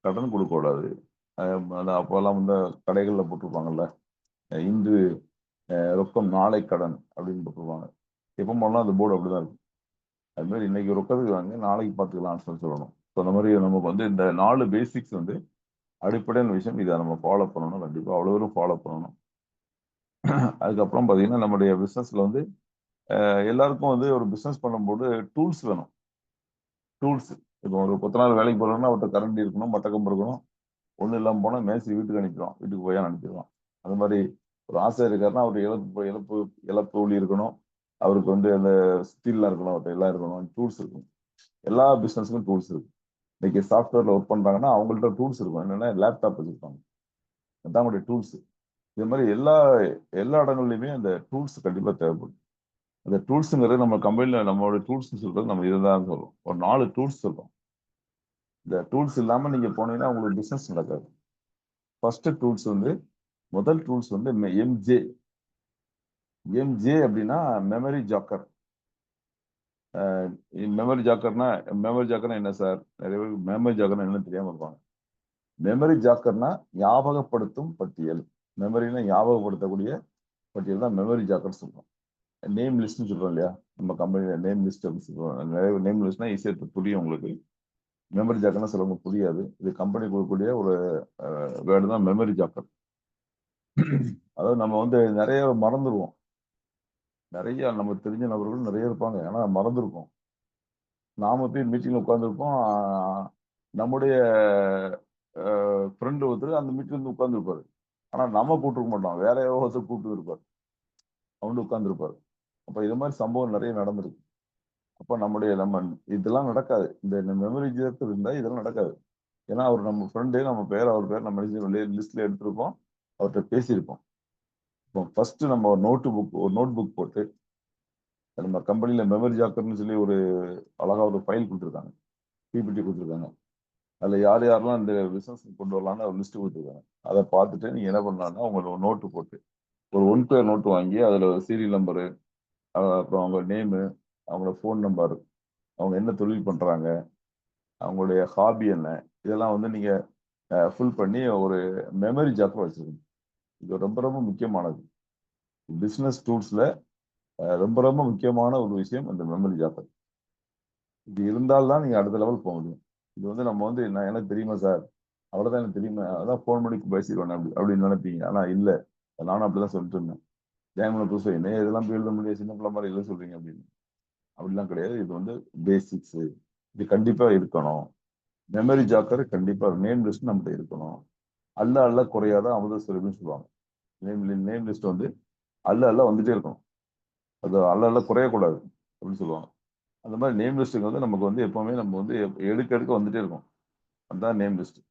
கடன் கொடுக்கக்கூடாது. அப்போல்லாம் வந்து கடைகளில் போட்டிருப்பாங்கல்ல, இன்று ரொக்கம் நாளை கடன் அப்படின்னு போட்டிருப்பாங்க. எப்போ போனாலும் அந்த போர்டு அப்படிதான் இருக்கும். அது மாதிரி இன்னைக்கு ரொக்கத்துக்கு வாங்க, நாளைக்கு பார்த்துக்கலாம்னு சொல்லணும். ஸோ அந்த மாதிரி நமக்கு வந்து இந்த 4 பேசிக்ஸ் வந்து அடிப்படையான விஷயம். இதை நம்ம ஃபாலோ பண்ணணும். கண்டிப்பாக அவ்வளோ தூரம் ஃபாலோ பண்ணணும். அதுக்கப்புறம் பார்த்தீங்கன்னா நம்முடைய பிஸ்னஸ்ல வந்து எல்லாருக்கும் வந்து ஒரு பிஸ்னஸ் பண்ணும்போது டூல்ஸ் வேணும். டூல்ஸ் இப்போ ஒரு 10 நாள் வேலைக்கு போகிறோம்னா ஒருத்தர் கரண்டி இருக்கணும், மட்டக்கம்பு இருக்கணும். ஒன்றும் இல்லாமல் போனால் மேஸ்திரி வீட்டுக்கு அனுப்பிடுவோம், வீட்டுக்கு போய் அனுப்பிடுவோம். அது மாதிரி ஒரு ஆசை இருக்காருன்னா அவருக்கு இழப்பு ஊழி இருக்கணும். அவருக்கு வந்து அந்த ஸ்டீல்லாம் இருக்கணும், அவர்கிட்ட எல்லாம் இருக்கணும், டூல்ஸ் இருக்கும். எல்லா பிஸ்னஸுக்கும் டூல்ஸ் இருக்கு. இன்னைக்கு சாஃப்ட்வேர்ல ஒர்க் பண்றாங்கன்னா அவங்கள்ட்ட டூல்ஸ் இருக்கும். என்னன்னா லேப்டாப் வச்சிருப்பாங்க, அதான் அவங்களுடைய டூல்ஸ். இது மாதிரி எல்லா இடங்கள்லையுமே அந்த டூல்ஸ் கண்டிப்பா தேவைப்படும். அந்த டூல்ஸுங்கிறது நம்ம கம்பெனியில் நம்மளோட டூல்ஸ் சொல்றது நம்ம இதுதான் சொல்றோம். ஒரு 4 டூல்ஸ் சொல்றோம். இந்த டூல்ஸ் இல்லாம நீங்க போனீங்கன்னா உங்களுக்கு பிசினஸ் நடக்காது. ஃபர்ஸ்ட் டூல்ஸ் வந்து முதல் டூல்ஸ் வந்து எம்ஜே. எம்ஜே அப்படின்னா மெமரி ஜாக்கர். மெமரி ஜாக்கர்னா என்ன சார்? நிறைய பேர் மெமரி ஜாக்கர்னா என்ன தெரியாம இருப்பாங்க. மெமரி ஜாக்கர்னா ஞாபகப்படுத்தும் பட்டியல். மெமரினா ஞாபகப்படுத்தக்கூடிய பட்டியல் தான் மெமரி ஜாக்கர் சொல்றோம். நேம் லிஸ்ட்னு சொல்றோம் இல்லையா, நம்ம கம்பெனியில நேம் லிஸ்ட் அப்படின்னு சொல்றோம். நிறைய நேம் லிஸ்ட்னா ஈஸியாக புரியும் உங்களுக்கு. மெமரி ஜாக்கர்னா சிலவங்க புரியாது. இது கம்பெனி கொடுக்கக்கூடிய ஒரு வேர்டு தான் மெமரி ஜாக்கர். அதாவது நம்ம வந்து நிறைய மறந்துடுவோம். நிறைய நம்ம தெரிஞ்ச நபர்கள் நிறைய இருப்பாங்க, ஆனா மறந்துருப்போம். நாம போய் மீட்டிங்ல உட்காந்துருப்போம். நம்முடைய ஃப்ரெண்டு ஒருத்தர் அந்த மீட்டிங் வந்து உட்காந்துருப்பாரு. ஆனா நம்ம கூப்பிட்டுருக்க மாட்டோம், வேற ஒருத்தர் கூப்பிட்டு இருப்பாரு, அவனு உட்காந்துருப்பாரு. அப்ப இது மாதிரி சம்பவம் நிறைய நடந்திருக்கு. அப்ப நம்ம இதெல்லாம் நடக்காது. இந்த மெமரி ஜாக்கர் இருந்தா இதெல்லாம் நடக்காது. ஏன்னா அவர் நம்ம ஃப்ரெண்டு, நம்ம பேர் அவர் பேர் நம்ம லிஸ்ட்ல எடுத்திருப்போம், அவர்கிட்ட பேசியிருப்போம். இப்போ ஃபர்ஸ்ட் நம்ம ஒரு நோட் புக் போட்டு, நம்ம கம்பெனில மெமரி ஜாக்கர்னு சொல்லி ஒரு அழகா ஒரு ஃபைல் கொடுத்துருக்காங்க, பிபிடி கொடுத்துருக்காங்க. அதுல யார் யாரெல்லாம் இந்த பிசினஸ் கொண்டு வரலாம்னு ஒரு லிஸ்ட் கொடுத்துருக்காங்க. அதை பார்த்துட்டு நீங்க என்ன பண்ணலாம்னா உங்களோட நோட்டு போட்டு ஒரு 1 பேர் நோட்டு வாங்கி அதுல சீரியல் நம்பரு, அப்புறம் அவங்க நேமு, அவங்களோட ஃபோன் நம்பர், அவங்க என்ன தொழில் பண்றாங்க, அவங்களுடைய ஹாபி என்ன, இதெல்லாம் வந்து நீங்க ஃபுல் பண்ணி ஒரு மெமரி ஜாக்கர் வச்சிருக்கணும். இது ரொம்ப ரொம்ப முக்கியமானது. பிசினஸ் டூல்ஸ்ல ரொம்ப ரொம்ப முக்கியமான ஒரு விஷயம் இந்த மெமரி ஜாக்கர். இது இருந்தால்தான் நீங்க அடுத்த லெவல் போக முடியும். இது வந்து நம்ம வந்து நான் எனக்கு தெரியுமா சார், அவ்வளவுதான் எனக்கு தெரியுமா, அதான் ஃபோன் பண்ணி பேசிடுவேன் அப்படின்னு நினைப்பீங்க. ஆனா இல்ல, நானும் அப்படிதான் சொல்லிட்டு இருந்தேன். ஜெயமலை புதுசு என்ன இதெல்லாம் போய் எழுத முடியாது, சின்ன பிள்ளை மாதிரி எழுத சொல்றீங்க அப்படின்னு. அப்படிலாம் கிடையாது. இது வந்து பேசிக்ஸ். இது கண்டிப்பா இருக்கணும். மெமரி ஜாக்கர் கண்டிப்பா நேம் லிஸ்ட் நம்மகிட்ட இருக்கணும். அல்ல அல்ல குறையாத அமுத சுரபின்னு சொல்லுவாங்க. நேம் லிஸ்ட் வந்து அல்ல அல்ல வந்துட்டே இருக்கும். அது அல்ல அல்ல குறையக்கூடாது அப்படின்னு சொல்லுவாங்க. அந்த மாதிரி நேம் லிஸ்ட்டுக்கு வந்து நமக்கு வந்து எப்பவுமே நம்ம வந்து எடுக்க எடுக்க வந்துட்டே இருக்கும். அதுதான் நேம் லிஸ்ட்.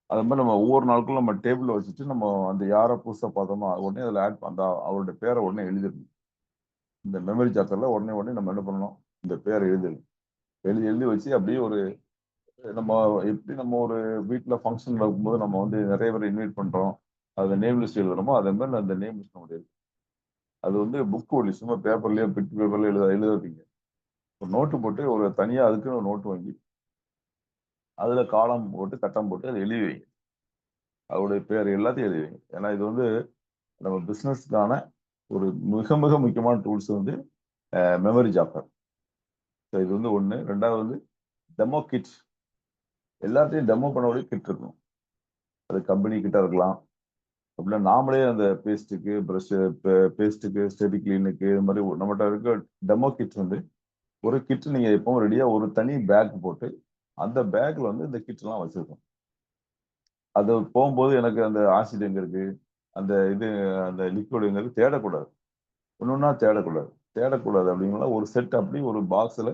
அது மாதிரி நம்ம ஒவ்வொரு நாளுக்கும் நம்ம டேபிள்ல வச்சுட்டு நம்ம அந்த யாரை புதுசாக பார்த்தோமோ உடனே அதில் ஆட் அந்த அவருடைய பேரை உடனே எழுதிடணும். இந்த மெமரி ஜாக்கர்ல உடனே உடனே நம்ம என்ன பண்ணணும், இந்த பேரை எழுதிடணும். எழுதி எழுதி வச்சு அப்படியே ஒரு நம்ம எப்படி நம்ம ஒரு வீட்டில் ஃபங்க்ஷன் வைக்கும்போது நம்ம வந்து நிறைய பேர் இன்வைட் பண்றோம், அதில் நேம் லிஸ்ட் எழுதுறோமோ அதே மாதிரி அந்த நேம் லிஸ்ட் நம்மளுடைய அது வந்து புக் ஒலி சும்மா பேப்பர்லயோ பிட் பேப்பர்லயோ எழுத வைப்பீங்க. ஒரு நோட்டு போட்டு ஒரு தனியா அதுக்குன்னு ஒரு நோட்டு வாங்கி அதுல காலம் போட்டு கட்டம் போட்டு அதை எழுதி வைங்க. அவருடைய பேர் எல்லாத்தையும் எழுதி வைங்க. ஏன்னா இது வந்து நம்ம பிசினஸ்க்கான ஒரு மிக மிக முக்கியமான டூல்ஸ் வந்து மெமரி ஜாக்கர். இது வந்து ஒண்ணு. ரெண்டாவது வந்து டெமோ கிட். எல்லாத்தையும் டெமோ பண்ணக்கூடிய கிட் இருக்கும். அது கம்பெனி கிட்ட இருக்கலாம், அப்படின்னா நாமளே அந்த பேஸ்ட்டுக்கு ப்ரஷ், பேஸ்ட்டுக்கு ஸ்டெடி கிளீனுக்கு இது மாதிரி நம்மகிட்ட இருக்க டெமோ கிட் வந்து ஒரு கிட் நீங்க எப்பவும் ரெடியா ஒரு தனி பேக் போட்டு அந்த பேக்ல வந்து இந்த கிட் எல்லாம் வச்சிருக்கோம். அது போகும்போது எனக்கு அந்த ஆசிட் எங்க இருக்கு, அந்த இது அந்த லிக்விட் எங்க இருக்கு தேடக்கூடாது. ஒன்னொன்னா தேடக்கூடாது. தேடக்கூடாது அப்படிங்களா, ஒரு செட் அப்படி ஒரு பாக்ஸ்ல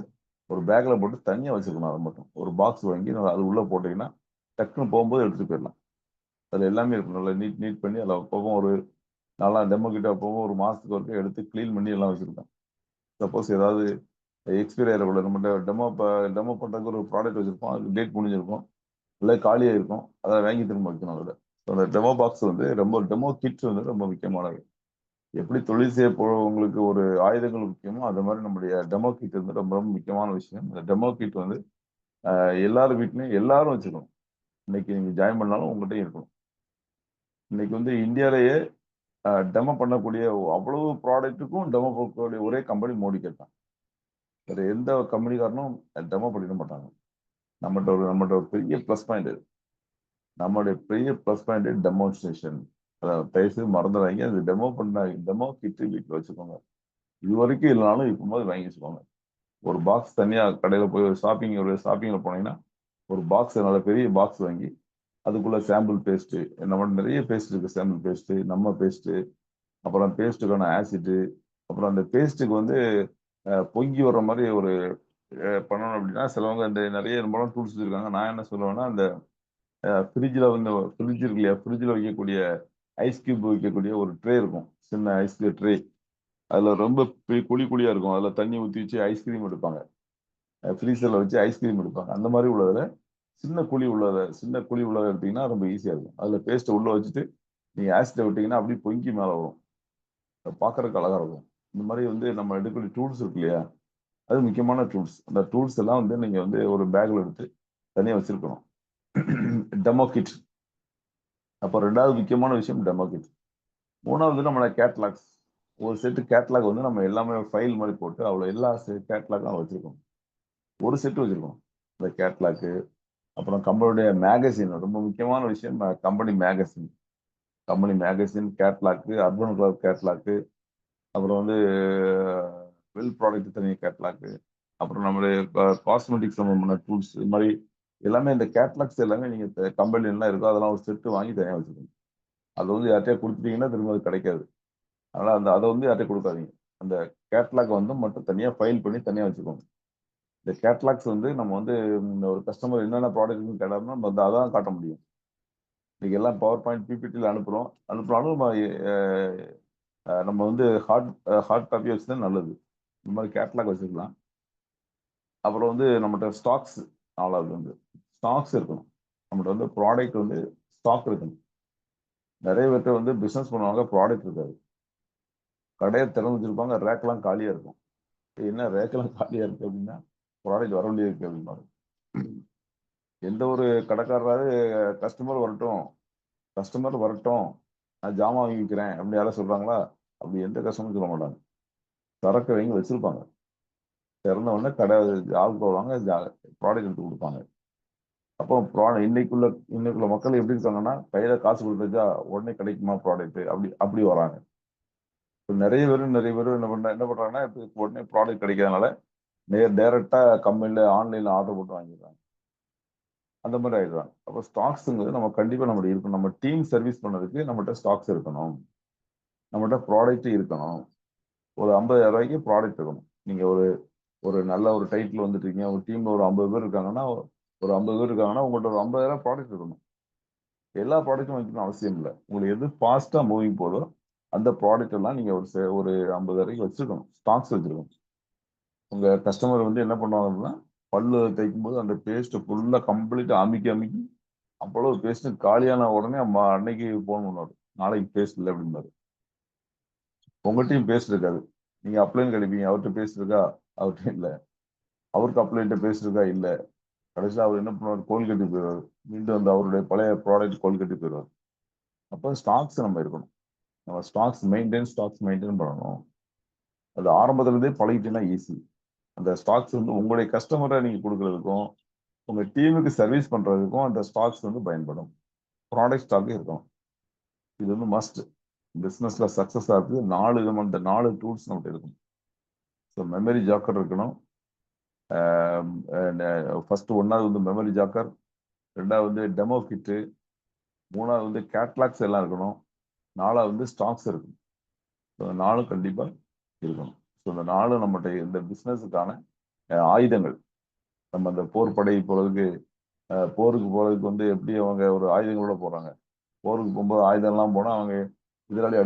ஒரு பேக்ல போட்டு தனியா வச்சுக்கணும். அதை மட்டும் ஒரு பாக்ஸ் வாங்கி அது உள்ள போட்டீங்கன்னா டக்குன்னு போகும்போது எடுத்துட்டு போயிடலாம். அதுல எல்லாமே இருக்கும். நல்லா நீட் நீட் பண்ணி அதில் அப்பவும் ஒரு நல்லா டெமோ கிட்ட அப்பவும் ஒரு மாசத்துக்கு வரைக்கும் எடுத்து க்ளீன் பண்ணி எல்லாம் வச்சிருக்கேன். சப்போஸ் ஏதாவது எக்ஸ்பைரி ஆகிடக்கூடாது. நம்ம டெமோ பண்றதுக்கு ஒரு ப்ராடக்ட் வச்சிருப்போம், அது டேட் முடிஞ்சிருக்கும், இல்லை காலியாக இருக்கும், அதை வாங்கி திரும்ப வைக்கணும். அதில் அந்த டெமோ பாக்ஸ் வந்து ரொம்ப டெமோ கிட் வந்து ரொம்ப முக்கியமானது. எப்படி தொழில் செய்ய போறவங்களுக்கு ஒரு ஆயுதங்கள் முக்கியமோ அது மாதிரி நம்முடைய டெமோ கிட் வந்து ரொம்ப ரொம்ப முக்கியமான விஷயம். இந்த டெமோ கிட் வந்து எல்லாரும் வீட்லயும் எல்லாரும் வச்சுக்கணும். இன்னைக்கு நீங்க ஜாயின் பண்ணாலும் உங்கள்கிட்ட இருக்கணும். இன்னைக்கு வந்து இந்தியாவிலேயே டெமோ பண்ணக்கூடிய அவ்வளவு ப்ராடக்ட்டுக்கும் டெமோ பண்ணக்கூடிய ஒரே கம்பெனி மோடி கேட்டான். வேற எந்த கம்பெனிக்காரனும் டெமோ பண்ணிட மாட்டாங்க. நம்மகிட்ட ஒரு பெரிய ப்ளஸ் பாயிண்ட். நம்மளுடைய பெரிய ப்ளஸ் பாயிண்ட் டெமோன்ஸ்ட்ரேஷன். தயவுசெய்து மறந்துடாங்க. அது டெமோ கிட் வீட்டில் வச்சுக்கோங்க. இது வரைக்கும் இல்லைனாலும் இப்போ போது வாங்கி வச்சுக்கோங்க. ஒரு பாக்ஸ் தனியா கடையில போய் ஒரு ஷாப்பிங்ல போனீங்கன்னா ஒரு பாக்ஸ், நல்ல பெரிய பாக்ஸ் வாங்கி அதுக்குள்ள சாம்பிள் பேஸ்ட், நம்ம நிறைய பேஸ்ட் இருக்கு. சாம்பிள் பேஸ்ட், நம்ம பேஸ்ட், அப்புறம் பேஸ்ட்டுக்கான ஆசிட், அப்புறம் அந்த பேஸ்ட்டுக்கு வந்து பொங்கி வர்ற மாதிரி ஒரு பண்ணணும். அப்படின்னா சிலவங்க இந்த நிறைய நம்மளும் டூல்ஸ் வச்சிருக்காங்க. நான் என்ன சொல்லுவேன்னா, அந்த ஃப்ரிட்ஜில் வந்து ஃப்ரிட்ஜ் இருக்கு இல்லையா, ஃப்ரிட்ஜில் வைக்கக்கூடிய ஐஸ் கியூப் வைக்கக்கூடிய ஒரு ட்ரே இருக்கும், சின்ன ஐஸ் ட்ரே. அதுல ரொம்ப குழி குழியா இருக்கும். அதுல தண்ணி ஊற்றி வச்சு ஐஸ்கிரீம் எடுப்பாங்க. ஃப்ரீசர்ல வச்சு ஐஸ்கிரீம் எடுப்பாங்க. அந்த மாதிரி உள்ளதுல சின்ன குழி உள்ளதை எடுத்தீங்கன்னா ரொம்ப ஈஸியா இருக்கும். அதுல பேஸ்ட்டை உள்ள வச்சுட்டு நீங்க ஆசிட்டை விட்டீங்கன்னா அப்படியே பொங்கி மேலே வரும். பார்க்கறதுக்கு அழகா இருக்கும். இந்த மாதிரி வந்து நம்ம எடுக்கக்கூடிய டூல்ஸ் இருக்கு இல்லையா, அது முக்கியமான டூல்ஸ். அந்த டூல்ஸ் எல்லாம் வந்து நீங்க வந்து ஒரு பேக்ல எடுத்து தனியா வச்சிருக்கணும். Demo kit. அப்போ 2வது முக்கியமான விஷயம் டெமோ கிட். 3வது நம்மளோட கேட்லாக்ஸ். ஒரு செட்டு கேட்லாக் வந்து நம்ம எல்லாமே ஃபைல் மாதிரி போட்டு அவ்வளோ எல்லா கேட்லாக்கும் வச்சிருக்கோம். ஒரு செட்டு வச்சிருக்கோம் இந்த கேட்லாக்கு. அப்புறம் கம்பெனியுடைய மேகசின், ரொம்ப முக்கியமான விஷயம் company magazine. Company magazine, catalogue, urban club catalogue, அப்புறம் வந்து வெல் ப்ராடக்ட் தனி கேட்லாக்கு, அப்புறம் நம்மளுடைய காஸ்மெட்டிக்ஸ் சம்பந்தமான டூல்ஸ், இது மாதிரி எல்லாமே இந்த கேட்லாக்ஸ் எல்லாமே நீங்க கம்பெனி என்ன இருக்கோ அதெல்லாம் ஒரு செட்டு வாங்கி தனியாக வச்சுக்கணும். அது வந்து யார்கிட்டயா கொடுத்துட்டீங்கன்னா திரும்ப அது கிடைக்காது. அதனால அதை வந்து யார்கிட்ட கொடுக்காதீங்க. அந்த கேட்லாக் வந்து மட்டும் தனியாக ஃபைல் பண்ணி தனியாக வச்சுக்கோங்க. இந்த கேட்லாக்ஸ் வந்து நம்ம வந்து ஒரு கஸ்டமர் என்னென்ன ப்ராடக்ட்னு கேட்டாருன்னா நம்ம வந்து அதான் காட்ட முடியும். இன்னைக்கு எல்லாம் பவர் பாயிண்ட் பிபிடியில் அனுப்புனாலும் நம்ம வந்து ஹார்ட் காப்பி வச்சு தான் நல்லது. இந்த மாதிரி கேட்லாக் வச்சுக்கலாம். அப்புறம் வந்து நம்மகிட்ட ஸ்டாக்ஸ், 4வது வந்து ஸ்டாக்ஸ் இருக்கணும். நம்மகிட்ட வந்து ப்ராடக்ட் வந்து ஸ்டாக் இருக்கணும். நிறைய பேர்ட்ட வந்து பிஸ்னஸ் பண்ணுவாங்க, ப்ராடக்ட் இருக்காது. கடையை திறந்து வச்சிருப்பாங்க, ரேக்கெல்லாம் காலியா இருக்கும். என்ன ரேக்கெல்லாம் காலியா இருக்கு அப்படின்னா ப்ராடக்ட் வர வேண்டியது இருக்கு அப்படின்னாரு. எந்த ஒரு கடைக்காரராவது கஸ்டமர் வரட்டும் நான் ஜாமான் வாங்கி விற்கிறேன் அப்படி யாரும் சொல்றாங்களா? அப்படி எந்த கஸ்டமரும் சொல்ல மாட்டாங்க. சரக்கு வாங்கி வச்சிருப்பாங்க. திறந்த உடனே கடை ஆள் போவாங்க, ப்ராடக்ட் எடுத்து கொடுப்பாங்க. அப்போ இன்னைக்குள்ள மக்கள் எப்படி இருக்காங்கன்னா, கையில காசு கொடுத்தா உடனே கிடைக்குமா ப்ராடக்ட், அப்படி வராங்க. நிறைய பேர் என்ன பண்றாங்கன்னா, இப்போ உடனே ப்ராடக்ட் கிடைக்கிறதுனால டைரக்டா கம்பெனில ஆன்லைன்ல ஆர்டர் போட்டு வாங்கிடுறாங்க. அந்த மாதிரி ஆயிடுறாங்க. அப்போ ஸ்டாக்ஸுங்கிறது நம்ம கண்டிப்பா நம்மகிட்ட இருக்கணும். நம்ம டீம் சர்வீஸ் பண்ணதுக்கு நம்மகிட்ட ஸ்டாக்ஸ் இருக்கணும், நம்மகிட்ட ப்ராடக்ட் இருக்கணும். ஒரு 50,000 ரூபாய்க்கு ப்ராடக்ட் இருக்கணும். நீங்க ஒரு ஒரு நல்ல ஒரு டைட்டில் வந்துட்டீங்க, ஒரு டீம்ல ஒரு 50 பேர் இருக்காங்கன்னா, உங்கள்கிட்ட ஒரு 50,000 ப்ராடக்ட் இருக்கணும். எல்லா ப்ராடக்ட்டும் வைக்கணும்னு அவசியம் இல்லை. உங்களுக்கு எது ஃபாஸ்டா மூவிங் போதோ அந்த ப்ராடக்ட் எல்லாம் நீங்க ஒரு 50,000 வச்சிருக்கணும், ஸ்டாக்ஸ் வச்சிருக்கணும். உங்க கஸ்டமர் வந்து என்ன பண்ணுவாங்க அப்படின்னா, பல்லு தைக்கும் போது அந்த பேஸ்ட் ஃபுல்லா கம்ப்ளீட்டா அமுக்கி அவ்வளவு பேஸ்ட் காலியான உடனே அன்னைக்கு போன் பண்ணுவாரு, நாளைக்கு பேஸ்ட் இல்லை அப்படின்னாரு. உங்கள்கிட்டயும் பேஸ்ட் இருக்காது. நீங்க அப்ளைன்னு கிடைப்பீங்க, அவர்கிட்ட பேஸ்ட் இருக்கா? அவர்கிட்ட இல்லை. அவருக்கு அப்ளைன்ட்ட பேஸ்ட் இருக்கா? இல்லை. கடைசியில் அவர் என்ன பண்ணுவார், கோல் கட்டி போயிடுவார். மீண்டும் வந்து அவருடைய பழைய ப்ராடக்ட் கோல் கட்டி போயிடுவார். அப்போ ஸ்டாக்ஸ் நம்ம இருக்கணும். நம்ம ஸ்டாக்ஸ் மெயின்டைன் பண்ணணும். அது ஆரம்பத்துல இருந்தே பழகிட்டீங்கன்னா ஈஸி. அந்த ஸ்டாக்ஸ் வந்து உங்களுடைய கஸ்டமரை நீங்க கொடுக்கறதுக்கும் உங்க டீமுக்கு சர்வீஸ் பண்றதுக்கும் அந்த ஸ்டாக்ஸ் வந்து பயன்படும். ப்ராடக்ட் ஸ்டாக் இருக்கும். இது வந்து மஸ்ட். பிசினஸ்ல சக்சஸ் ஆகுது 4 டூல்ஸ் நம்மகிட்ட இருக்கும். ஸோ மெமரி ஜாக்கர் இருக்கணும். ஃபர்ஸ்ட் 1வது வந்து மெமரி ஜாக்கர், 2வது வந்து டெமோ கிட்டு, 3வது வந்து கேட்லாக்ஸ் எல்லாம் இருக்கணும், 4வது வந்து ஸ்டாக்ஸ் இருக்கணும். ஸோ 4 கண்டிப்பா இருக்கணும். ஸோ இந்த 4 நம்மகிட்ட இந்த பிசினஸுக்கான ஆயுதங்கள். நம்ம அந்த போருக்கு போறதுக்கு வந்து எப்படி அவங்க ஒரு ஆயுதங்களோட போறாங்க. போருக்கு போகும்போது ஆயுதம் எல்லாம் போனா அவங்க எதிராளி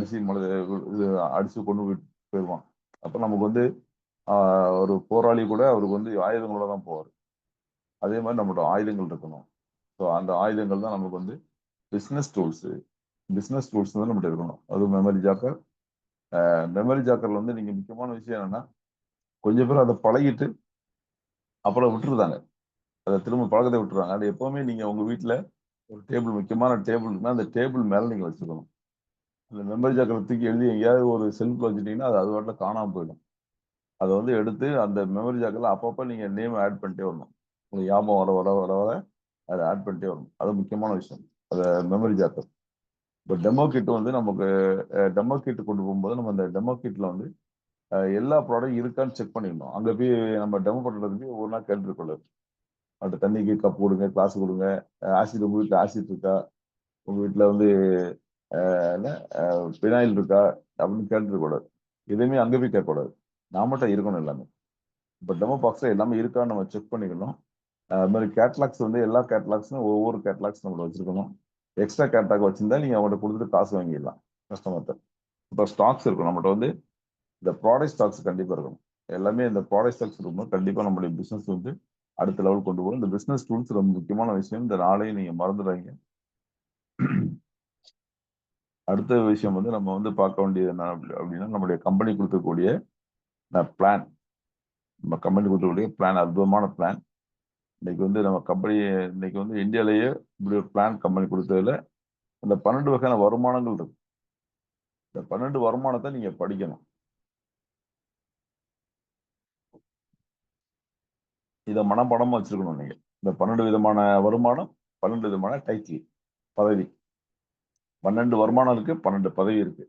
இது அடிச்சு கொண்டு போயிடுவான். அப்ப நமக்கு வந்து ஒரு போராளி கூட அவருக்கு வந்து ஆயுதங்களோட தான் போவார். அதே மாதிரி நம்மளோட ஆயுதங்கள் இருக்கணும். ஸோ அந்த ஆயுதங்கள் தான் நமக்கு வந்து பிஸ்னஸ் டூல்ஸ். பிஸ்னஸ் டூல்ஸ் வந்து நம்மகிட்ட இருக்கணும். அது மெமரி ஜாக்கர். மெமரி ஜாக்கர்ல வந்து நீங்க முக்கியமான விஷயம் என்னன்னா, கொஞ்சம் பேர் அதை பழகிட்டு அப்புறம் விட்டுருந்தாங்க. அதை திரும்ப பழக்கத்தை விட்டுருவாங்க. அது எப்பவுமே நீங்க உங்க வீட்டுல ஒரு முக்கியமான டேபிள் இருக்குன்னா அந்த டேபிள் மேல நீங்க வச்சுக்கணும். அந்த மெமரி ஜாக்கரை தூக்கி எழுதி எங்கேயாவது ஒரு செல்ஃப்ல வச்சுட்டீங்கன்னா அது வாட்டில் காணாம போயிடும். அதை வந்து எடுத்து அந்த மெமரி ஜாக்கில் அப்பப்போ நீங்க நேம் ஆட் பண்ணிட்டே வரணும். உங்களுக்கு ஞாபகம் வர அதை ஆட் பண்ணிட்டே வரணும். அது முக்கியமான விஷயம். அதை மெமரி ஜாக்கர். இப்போ டெமோ கிட் வந்து நமக்கு டெமோ கிட் கொண்டு போகும்போது நம்ம அந்த டெமோ கிட்ல வந்து எல்லா ப்ராடக்ட் இருக்கான்னு செக் பண்ணிடணும். அங்கே போய் நம்ம டெமோ பண்ணுறதுக்கு ஒரு நாள் கேட்டுருக்கோம். அந்த தண்ணிக்கு கப் கொடுங்க, கிளாஸ் கொடுங்க, ஆசிட் உங்க வீட்டில் ஆசிட் இருக்கா, உங்க வீட்டில் வந்து பினாயில் இருக்கா அப்படின்னு கேட்டுருக்கூடாது. எதுவுமே அங்கே போய் கேட்கக்கூடாது. நாமட்ட இருக்கணும் எல்லாமே. இப்போ டெமோ பாக்ஸில் எல்லாமே இருக்கான்னு நம்ம செக் பண்ணிக்கணும். அது மாதிரி கேட்லாக்ஸ் வந்து எல்லா கேட்லாக்ஸும் ஒவ்வொரு கேட்லாக்ஸ் நம்மள வச்சிருக்கணும். எக்ஸ்ட்ரா கேட்லாக் வச்சிருந்தா நீங்க அவங்கள்ட்ட கொடுத்துட்டு காசு வாங்கிடலாம் கஸ்டமர்கிட்ட. இப்போ ஸ்டாக்ஸ் இருக்கும் நம்மகிட்ட வந்து இந்த ப்ராடக்ட் ஸ்டாக்ஸ் கண்டிப்பாக இருக்கணும். எல்லாமே இந்த ப்ராடக்ட் ஸ்டாக்ஸ் இருக்கும்போது கண்டிப்பாக நம்மளுடைய பிஸ்னஸ் வந்து அடுத்த லெவல் கொண்டு போகும். இந்த பிஸ்னஸ் டூல்ஸ் ரொம்ப முக்கியமான விஷயம். இந்த நாளையும் நீங்கள் மறந்துடுறாங்க. அடுத்த விஷயம் வந்து நம்ம வந்து பார்க்க வேண்டியது என்ன அப்படின்னா, நம்மளுடைய கம்பெனி கொடுக்கக்கூடிய பிளான். நம்ம கம்பெனி கொடுக்கக்கூடிய பிளான் அற்புதமான பிளான். இன்னைக்கு வந்து நம்ம கம்பெனி இன்னைக்கு வந்து இந்தியாவிலேயே இப்படி ஒரு பிளான் கம்பெனி கொடுத்ததுல அந்த 12 வகையான வருமானங்கள் இருக்கு. இந்த 12 வருமானத்தை நீங்க படிக்கணும். இதை மனப்பாடமா வச்சிருக்கணும் நீங்க. இந்த 12 விதமான வருமானம், 12 விதமான டைட்டில், பதவி. 12 வருமானம் இருக்கு, 12 பதவி இருக்கு.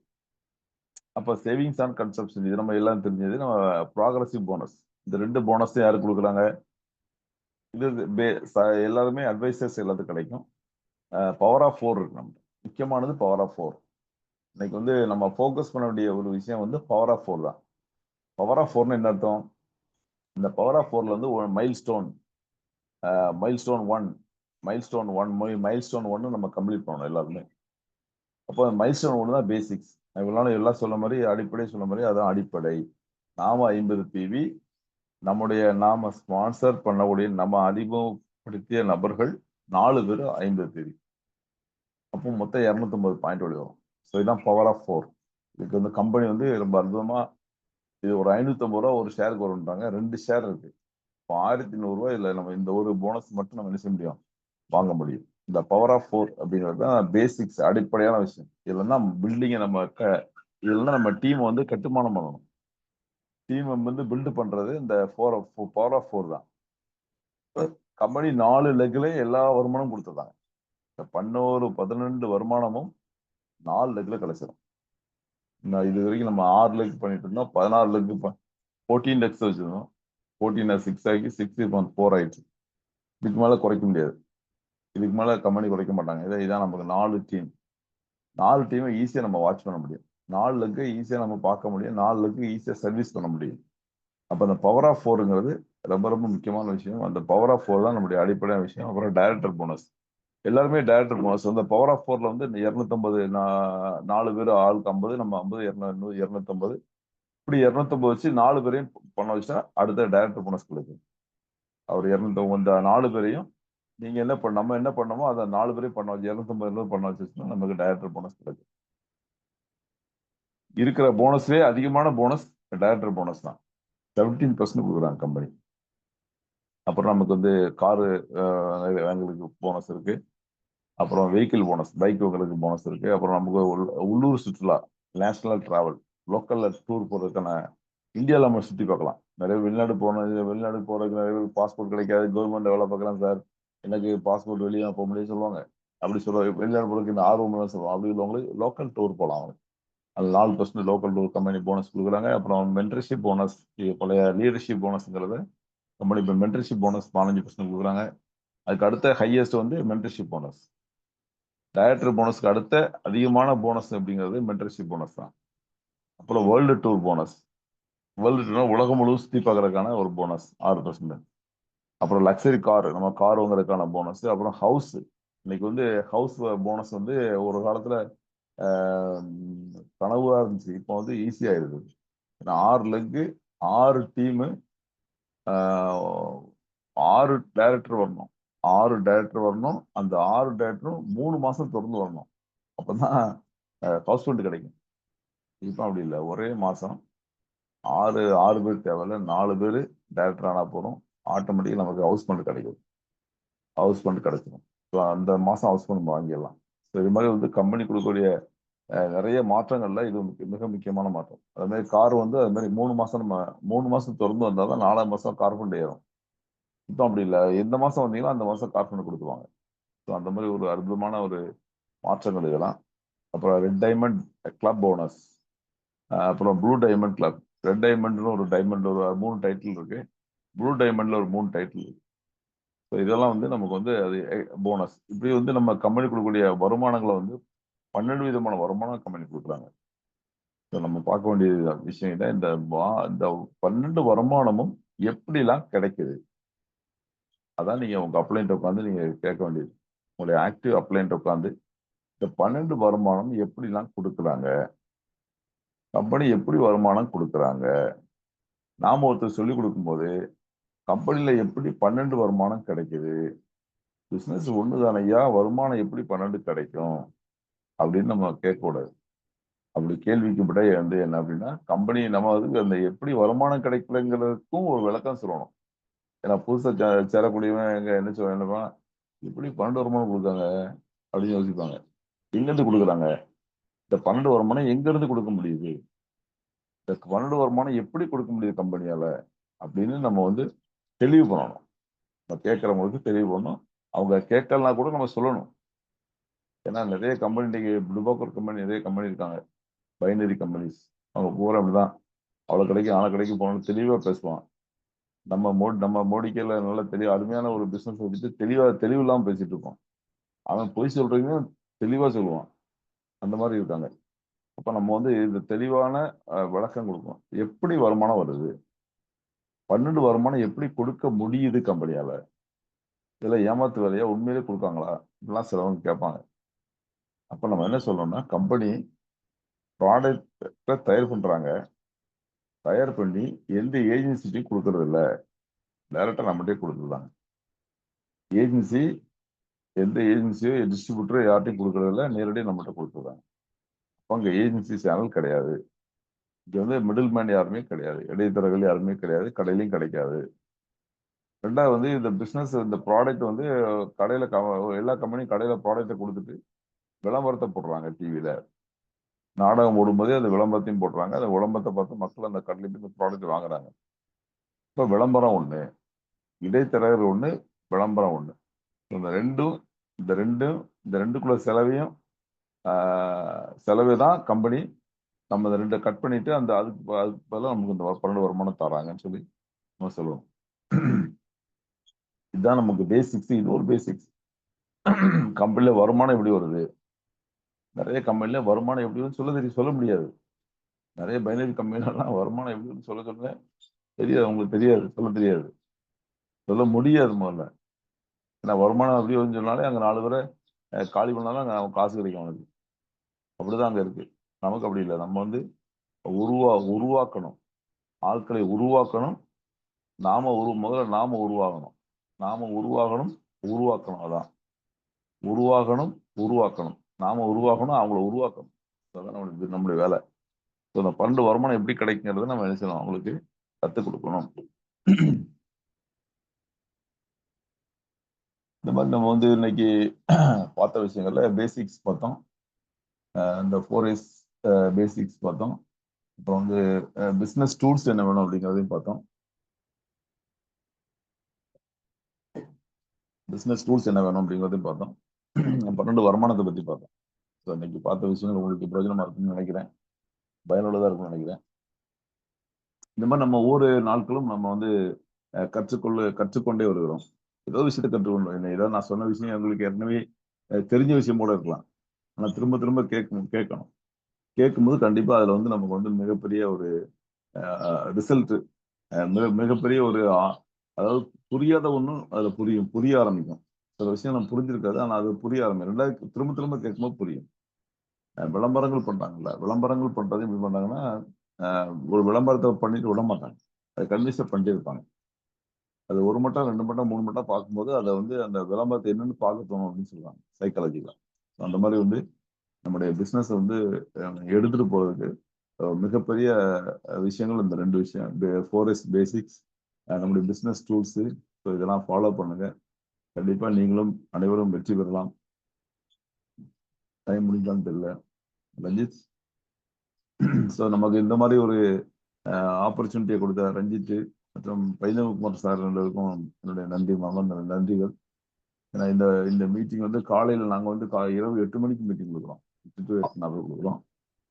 அப்ப சேவிங்ஸ் அண்ட் கன்சப்ஷன் இது நம்ம எல்லாம் தெரிஞ்சது. நம்ம ப்ராக்ரசிவ் போனஸ், இந்த 2 போனஸ் யாரு கொடுக்குறாங்க? இது எல்லாருமே அட்வைசர்ஸ் எல்லாத்துக்கும் கிடைக்கும். பவர் ஆஃப் 4 இருக்கு. நம்ம முக்கியமானது பவர் ஆஃப் 4. இன்னைக்கு வந்து நம்ம ஃபோக்கஸ் பண்ண வேண்டிய ஒரு விஷயம் வந்து பவர் ஆஃப் 4 தான். பவர் ஆஃப் 4ன்னு என்ன அர்த்தம்? இந்த பவர் ஆஃப் 4ல வந்து ஒரு மைல்ஸ்டோன் 1, மைல்ஸ்டோன் 1 நம்ம கம்ப்ளீட் பண்ணணும் எல்லாருமே. அப்போ மைல்ஸ்டோன் 1 தான் பேசிக்ஸ். இவ்வளவு எல்லாம் சொல்ல மாதிரி அடிப்படை சொல்ல மாதிரி அதான் அடிப்படை. நாம 50 பிவி, நாம ஸ்பான்சர் பண்ணக்கூடிய நம்ம அறிமுகப்படுத்திய நபர்கள் 4 பேர் 50 பிவி. அப்போ மொத்தம் 250 பாயிண்ட் வரும். ஸோ இதுதான் பவர் ஆஃப் 4. இதுக்கு வந்து கம்பெனி வந்து ரொம்ப அற்புதமா, இது ஒரு 550 ரூபா ஒரு ஷேருக்கு வரும்ன்றாங்க. 2 ஷேர் இருக்கு. இப்போ 1100 ரூபாய் இல்லை, நம்ம இந்த ஒரு போனஸ் மட்டும் நம்ம என்ன செய்ய முடியும், வாங்க முடியும். இந்த பவர் ஆஃப் 4 அப்படிங்கிறது தான் பேசிக்ஸ், அடிப்படையான விஷயம். இதுல தான் பில்டிங்கை இதுல நம்ம டீம் வந்து கட்டுமானம் பண்ணணும். டீம் வந்து பில்டு பண்றது இந்த பவர் ஆஃப் 4 தான். கம்பெனி 4 லெக்ல எல்லா வருமானமும் கொடுத்துருக்காங்க. இந்த 12 வருமானமும் 4 லெக்ல கிடைச்சிடும். இது வரைக்கும் நம்ம 6 லெக் பண்ணிட்டு இருந்தோம். 16 லெக் 14 லெக்ஸ் வச்சிருந்தோம். 14 6 ஆகி 6 இப்போ 4 ஆயிடுச்சு. இதுக்கு மேல குறைக்க முடியாது. இதுக்கு மேல கம்பெனி குறைக்க மாட்டாங்க. இதான் நமக்கு 4 டீம். 4 டீமை ஈஸியா நம்ம வாட்ச் பண்ண முடியும். 4 லெக்கு ஈஸியா நம்ம பார்க்க முடியும். 4 லெக்கு ஈஸியா சர்வீஸ் பண்ண முடியும். அப்ப அந்த பவர் ஆஃப் 4ங்கிறது ரொம்ப ரொம்ப முக்கியமான விஷயம். அந்த பவர் ஆஃப் 4 தான் நம்முடைய அடிப்படையான விஷயம். அப்புறம் டைரக்டர் போனஸ். எல்லாருமே டைரக்டர் போனஸ். அந்த பவர் ஆஃப் 4ல வந்து 250, 4 பேர் ஆளுக்கு 50, நம்ம 50, 250, இப்படி 250 வச்சு 4 பேரையும் பண்ண வச்சா அடுத்த டைரக்டர் போனஸ் கிடைக்கும். அவர் 250 4 பேரையும் நீங்க நம்ம என்ன பண்ணோமோ அதை 4 பேரையும் பண்ண வச்சு 250 பண்ண வச்சுன்னா நமக்கு டைரக்டர் போனஸ் கிடைக்கும். இருக்கிற போனஸ்லேயே அதிகமான போனஸ் டைரக்டர் போனஸ் தான். 17% கொடுக்குறாங்க கம்பெனி. அப்புறம் நமக்கு வந்து காரு எங்களுக்கு போனஸ் இருக்கு. அப்புறம் வெஹிக்கிள் போனஸ், பைக் உங்களுக்கு போனஸ் இருக்கு. அப்புறம் நமக்கு உள்ளூர் சுற்றுலா, நேஷனல் டிராவல், லோக்கல்ல டூர் போறதுக்கான இந்தியாவில் நம்ம சுற்றி பார்க்கலாம். நிறைய வெளிநாடு போறதுக்கு நிறைய பேர் பாஸ்போர்ட் கிடைக்காது. கவர்மெண்ட் வேலை பார்க்கலாம் சார், எனக்கு பாஸ்போர்ட் வெளியே போக முடியும் சொல்லுவாங்க. அப்படி சொல்லுவாங்க. வெளிநாடு போறதுக்கு இந்த ஆர்வம் சொல்லுவாங்க. அப்படி உள்ளவங்களுக்கு லோக்கல் டூர் போகலாம். அவங்க அது 4% லோக்கல் டூர் கம்பெனி போனஸ் கொடுக்குறாங்க. அப்புறம் மென்டர்ஷிப் போனஸ், பழைய லீடர்ஷிப் போனஸ்ங்கிறது கம்பெனி இப்போ மென்டர்ஷிப் போனஸ் 15% கொடுக்குறாங்க. அதுக்கு அடுத்த ஹையஸ்ட் வந்து மென்டர்ஷிப் போனஸ். டைரக்டர் போனஸ்க்கு அடுத்த அதிகமான போனஸ் அப்படிங்கிறது மென்டர்ஷிப் போனஸ் தான். அப்புறம் வேர்ல்டு டூர் போனஸ். வேர்ல்டு டூர்னா உலகம் முழுவதும் சுற்றி பார்க்கறதுக்கான ஒரு போனஸ் 6%. அப்புறம் லக்ஸரி கார், நம்ம கார் வாங்குறதுக்கான போனஸ். அப்புறம் ஹவுஸ். இன்னைக்கு வந்து ஹவுஸ் போனஸ் வந்து ஒரு காலத்துல கனவுவா இருந்துச்சு. இப்போ வந்து ஈஸியா இருக்குது. 6 லெக்கு, 6 டீமு, 6 டைரக்டர் வரணும். 6 டைரக்டர் வரணும். அந்த 6 டைரக்டரும் 3 மாசம் தொடர்ந்து வரணும். அப்பதான் ஹவுஸ் ஃபண்ட் கிடைக்கும். இப்போ அப்படி இல்லை. ஒரே மாசம் 6 பேர் தேவையில்ல, 4 பேர் டைரக்டர் ஆனா போறோம். ஆட்டோமேட்டிக்கா நமக்கு ஹவுஸ் ஃபண்ட் கிடைக்கும். ஹவுஸ் ஃபண்ட் கிடைச்சிடும். ஸோ அந்த மாசம் ஹவுஸ் ஃபண்ட் வாங்கிடலாம். ஸோ இது மாதிரி வந்து கம்பெனி கொடுக்கக்கூடிய நிறைய மாற்றங்கள்ல இது மிக முக்கியமான மாற்றம். அது மாதிரி கார் வந்து அது மாதிரி 3 மாசம் நம்ம 3 மாசம் தொடர்ந்து வந்தாதான் 4ஆம் மாசம் கார் ஃபண்ட் ஏறும். இப்போ அப்படி இல்லை. எந்த மாசம் வந்தீங்கன்னா அந்த மாசம் கார் ஃபண்ட் கொடுத்துருவாங்க. ஸோ அந்த மாதிரி ஒரு அற்புதமான ஒரு மாற்றங்கள் இதெல்லாம். அப்புறம் ரெட் டைமண்ட் கிளப் போனஸ், அப்புறம் ப்ளூ டைமண்ட் கிளப். ரெட் டைமண்ட்னு ஒரு டைமண்ட் ஒரு 3 டைட்டில் இருக்கு. ப்ளூ டைமண்ட்ல ஒரு 3 டைட்டில் இருக்கு. ஸோ இதெல்லாம் வந்து நமக்கு வந்து அது போனஸ். இப்படி வந்து நம்ம கம்பெனி கொடுக்கக்கூடிய வருமானங்களை வந்து 12 விதமான வருமானம் கம்பெனி கொடுக்குறாங்க. ஸோ நம்ம பார்க்க வேண்டிய விஷயம் இல்லை. இந்த 12 வருமானமும் எப்படிலாம் கிடைக்குது, அதான் நீங்க உங்க அப்ளைன்ட் உட்காந்து நீங்க கேட்க வேண்டியது. உங்களுடைய ஆக்டிவ் அப்ளைன்ட் உட்காந்து இந்த 12 வருமானம் எப்படிலாம் கொடுக்குறாங்க கம்பெனி எப்படி வருமானம் கொடுக்குறாங்க. நாம ஒருத்தர் சொல்லிக் கொடுக்கும்போது கம்பெனில எப்படி 12 வருமானம் கிடைக்குது, பிசினஸ் ஒண்ணுதான ஐயா, வருமானம் எப்படி 12 கிடைக்கும் அப்படின்னு நம்ம கேட்கக்கூடாது. அப்படி கேள்விக்கு விட வந்து என்ன அப்படின்னா, கம்பெனி நம்ம வந்து அந்த எப்படி வருமானம் கிடைக்கலங்கிறதுக்கும் ஒரு விளக்கம் சொல்லணும். ஏன்னா புதுசா சேரக்கூடியவன் என்ன சொல்லுவான், இப்படி 12 வருமானம் கொடுக்காங்க அப்படின்னு யோசிப்பாங்க. எங்க இருந்து கொடுக்குறாங்க, இந்த 12 வருமானம் எங்க இருந்து கொடுக்க முடியுது, இந்த 12 வருமானம் எப்படி கொடுக்க முடியுது கம்பெனியால அப்படின்னு நம்ம வந்து தெளிவு பண்ணணும். நம்ம கேட்கறவங்களுக்கு தெளிவு பண்ணணும். அவங்க கேட்கலனா கூட நம்ம சொல்லணும். ஏன்னா நிறைய கம்பெனி இன்னைக்கு டுபாக்கர் கம்பெனி நிறைய கம்பெனி இருக்காங்க, பைனரி கம்பெனிஸ். அவங்க பூரா அப்படிதான், அவ்வளவு கடைக்கு ஆன கடைக்கு போகணும்னு தெளிவா பேசுவான். நம்ம மோடிக்கையில நல்ல தெளிவு அருமையான ஒரு பிசினஸ் வச்சுட்டு தெளிவு இல்லாம பேசிட்டு இருப்போம். அவன் பொய் சொல்றீங்க தெளிவா சொல்லுவான். அந்த மாதிரி இருக்காங்க. அப்ப நம்ம வந்து இந்த தெளிவான விளக்கம் கொடுக்கணும். எப்படி வருமானம் வருது, 12 வருமானம் எப்படி கொடுக்க முடியுது கம்பெனியால, இதுல ஏமாத்து வேலையா உண்மையிலே கொடுக்காங்களா, இப்படிலாம் சிலவங்க கேட்பாங்க. அப்ப நம்ம என்ன சொல்லணும்னா, கம்பெனி ப்ராடக்ட தயார் பண்றாங்க, தயார் பண்ணி எந்த ஏஜென்சிட்டையும் கொடுக்கறது இல்ல, டைரக்டா நம்மகிட்டே கொடுத்துருந்தாங்க. ஏஜென்சி எந்த ஏஜென்சியோ டிஸ்ட்ரிபியூட்டரோ யார்ட்டையும் கொடுக்கறது இல்ல, நேரடியாக நம்மகிட்ட கொடுத்துருந்தாங்க. அங்க ஏஜென்சி சேனல் கிடையாது. இங்க வந்து மிடில் மேன் யாருமே கிடையாது, இடைத்தரகர்கள் யாருமே கிடையாது, கடையிலையும் கிடைக்காது. ரெண்டாவது வந்து இந்த பிசினஸ் இந்த ப்ராடக்ட் வந்து கடையில எல்லா கம்பெனியும் கடையில ப்ராடக்ட்டை கொடுத்துட்டு விளம்பரத்தை போடுறாங்க. டிவியில நாடகம் ஓடும்போதே அந்த விளம்பரத்தையும் போடுறாங்க. அந்த விளம்பரத்தை பார்த்து மக்கள் அந்த கடையில போய் இந்த ப்ராடக்ட் வாங்குறாங்க. இப்போ விளம்பரம் ஒண்ணு, இடைத்தரகர் ஒண்ணு, விளம்பரம் ஒண்ணு. இந்த ரெண்டுக்குள்ள செலவே தான் கம்பெனி. நம்ம இந்த ரெண்டை கட் பண்ணிட்டு அதுக்கு பதிலாக நமக்கு இந்த 12 வருமானம் தராங்கன்னு சொல்லி நம்ம சொல்லுவோம். இதுதான் நமக்கு பேசிக்ஸ். இது ஒரு பேசிக்ஸ். கம்பெனில வருமானம் எப்படி வருது, நிறைய கம்பெனில வருமானம் எப்படி வருதுன்னு சொல்ல முடியாது. நிறைய பைனரி கம்பெனிலாம் வருமானம் எப்படி வருதுன்னு சொல்ல தெரியாது, அவங்களுக்கு தெரியாது, சொல்ல தெரியாது, சொல்ல முடியாது முதல்ல. ஏன்னா வருமானம் எப்படி வருதுன்னு சொன்னாலே அங்க 4 பேரை காலி பண்ணாலும் அங்க காசு கிடைக்கும் அவனுக்கு. அப்படிதான் அங்க இருக்கு. நமக்கு அப்படி இல்லை. நம்ம வந்து உருவாக்கணும், ஆட்களை உருவாக்கணும். முதல்ல நாம உருவாகணும், உருவாக்கணும். அதான் உருவாகணும், உருவாக்கணும். நாம உருவாகணும், அவங்கள உருவாக்கணும். அதான் நம்மளுடைய வேலை. இந்த 12 வருமானம் எப்படி கிடைக்குங்கிறத நம்ம என்ன செய்யணும், அவங்களுக்கு கத்துக் கொடுக்கணும். இந்த மாதிரி நம்ம வந்து இன்னைக்கு பார்த்த விஷயங்கள்ல பேசிக்ஸ் பார்த்தோம். இந்த 4S பேசிக்ஸ் பார்த்தோம். அப்புறம் வந்து பிசினஸ் டூல்ஸ் என்ன வேணும் அப்படிங்கிறதையும் பார்த்தோம். பிசினஸ் டூல்ஸ் என்ன வேணும் அப்படிங்கிறதையும் பார்த்தோம். 12 வருமானத்தை பத்தி பார்த்தோம். ஸோ இன்னைக்கு பார்த்த விஷயங்கள் உங்களுக்கு பிரயோஜனமா இருக்குன்னு நினைக்கிறேன், பயனுள்ளதா இருக்கும்னு நினைக்கிறேன். இந்த மாதிரி நம்ம ஒவ்வொரு நாட்களும் நம்ம வந்து கற்றுக்கொண்டே வருகிறோம். ஏதோ விஷயத்தை கற்றுக்கொண்டோம். ஏதோ நான் சொன்ன விஷயம் உங்களுக்கு ஏற்கனவே தெரிஞ்ச விஷயம் கூட இருக்கலாம். ஆனா திரும்ப திரும்ப கேட்கணும். கேட்கும்போது கண்டிப்பா அதுல வந்து நமக்கு வந்து மிகப்பெரிய ஒரு ரிசல்ட், மிகப்பெரிய ஒரு அதாவது புரியாத ஒன்றும் அதுல புரிய ஆரம்பிக்கும். சில விஷயம் நம்ம புரிஞ்சிருக்காது, ஆனா அது புரிய ஆரம்பிக்கும். ரெண்டாவது திரும்ப திரும்ப கேட்கும்போது புரியும். விளம்பரங்கள் பண்றாங்கல்ல, விளம்பரங்கள் பண்றது எப்படி பண்றாங்கன்னா, ஒரு விளம்பரத்தை பண்ணிட்டு விட மாட்டாங்க, அதை கன்வின்ஸா பண்ணிட்டே இருப்பாங்க. அது 1 மட்டம் 2 மட்டம் 3 மட்டம் பார்க்கும்போது அதை வந்து அந்த விளம்பரத்தை என்னன்னு பார்க்க தோணும் அப்படின்னு சொல்லுவாங்க சைக்காலஜிக்கலா. அந்த மாதிரி வந்து நம்முடைய பிசினஸ் வந்து எடுத்துட்டு போறதுக்கு மிகப்பெரிய விஷயங்கள் இந்த 2 விஷயம், 4S பேசிக்ஸ், நம்முடைய பிசினஸ் டூல்ஸ். ஸோ இதெல்லாம் ஃபாலோ பண்ணுங்க. கண்டிப்பா நீங்களும் அனைவரும் வெற்றி பெறலாம். டைம் முடிஞ்சான்னு தெரியல ரஞ்சித். ஸோ நமக்கு இந்த மாதிரி ஒரு ஆப்பர்ச்சுனிட்டியை கொடுத்த ரஞ்சித் மற்றும் பைனகுமார் சார் ரெண்டுக்கும் என்னுடைய நன்றிகள். ஏன்னா இந்த இந்த மீட்டிங் வந்து காலையில் நாங்கள் வந்து இரவு 8 மணிக்கு மீட்டிங் கொடுக்குறோம், 8 to 8 கொடுக்குறோம்.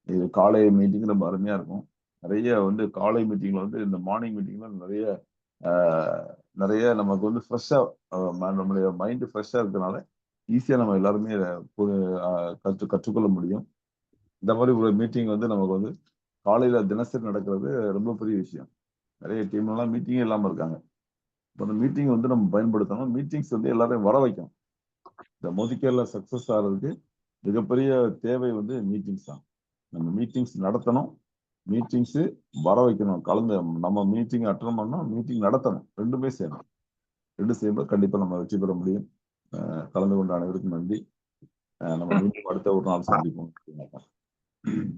இது காலை மீட்டிங் ரொம்ப அருமையா இருக்கும். நிறைய வந்து காலை மீட்டிங்ல வந்து இந்த மார்னிங் மீட்டிங்ல நிறைய நமக்கு வந்து ஃப்ரெஷ்ஷா நம்மளுடைய மைண்ட் ஃப்ரெஷ்ஷா இருக்கிறதுனால ஈஸியா நம்ம எல்லாருமே கற்றுக்கொள்ள முடியும். இந்த மாதிரி ஒரு மீட்டிங் வந்து நமக்கு வந்து காலையில தினசரி நடக்கிறது ரொம்ப பெரிய விஷயம். நிறைய டீம் எல்லாம் மீட்டிங்கே இல்லாம இருக்காங்க. அந்த மீட்டிங் வந்து நம்ம பயன்படுத்தணும். மீட்டிங்ஸ் வந்து எல்லாரையும் வர வைக்கணும். இந்த மோதிக்கேர்ல சக்சஸ் ஆகிறதுக்கு மிகப்பெரிய தேவை வந்து மீட்டிங்ஸ் தான். நம்ம மீட்டிங்ஸ் நடத்தணும், மீட்டிங்ஸ் வர வைக்கணும், கலந்து நம்ம மீட்டிங் அட்டன் பண்ணோம், மீட்டிங் நடத்தணும், ரெண்டுமே செய்யணும். ரெண்டு செய்யும்போது கண்டிப்பா நம்ம வெற்றி பெற முடியும். கலந்து கொண்ட அனைவருக்கும் நன்றி. நம்ம மீண்டும் அடுத்த ஒரு நாள் சந்திப்போம்.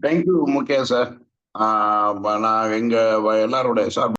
தேங்க்யூ முக்கியா சார். நான் எங்க எல்லாருடைய சார்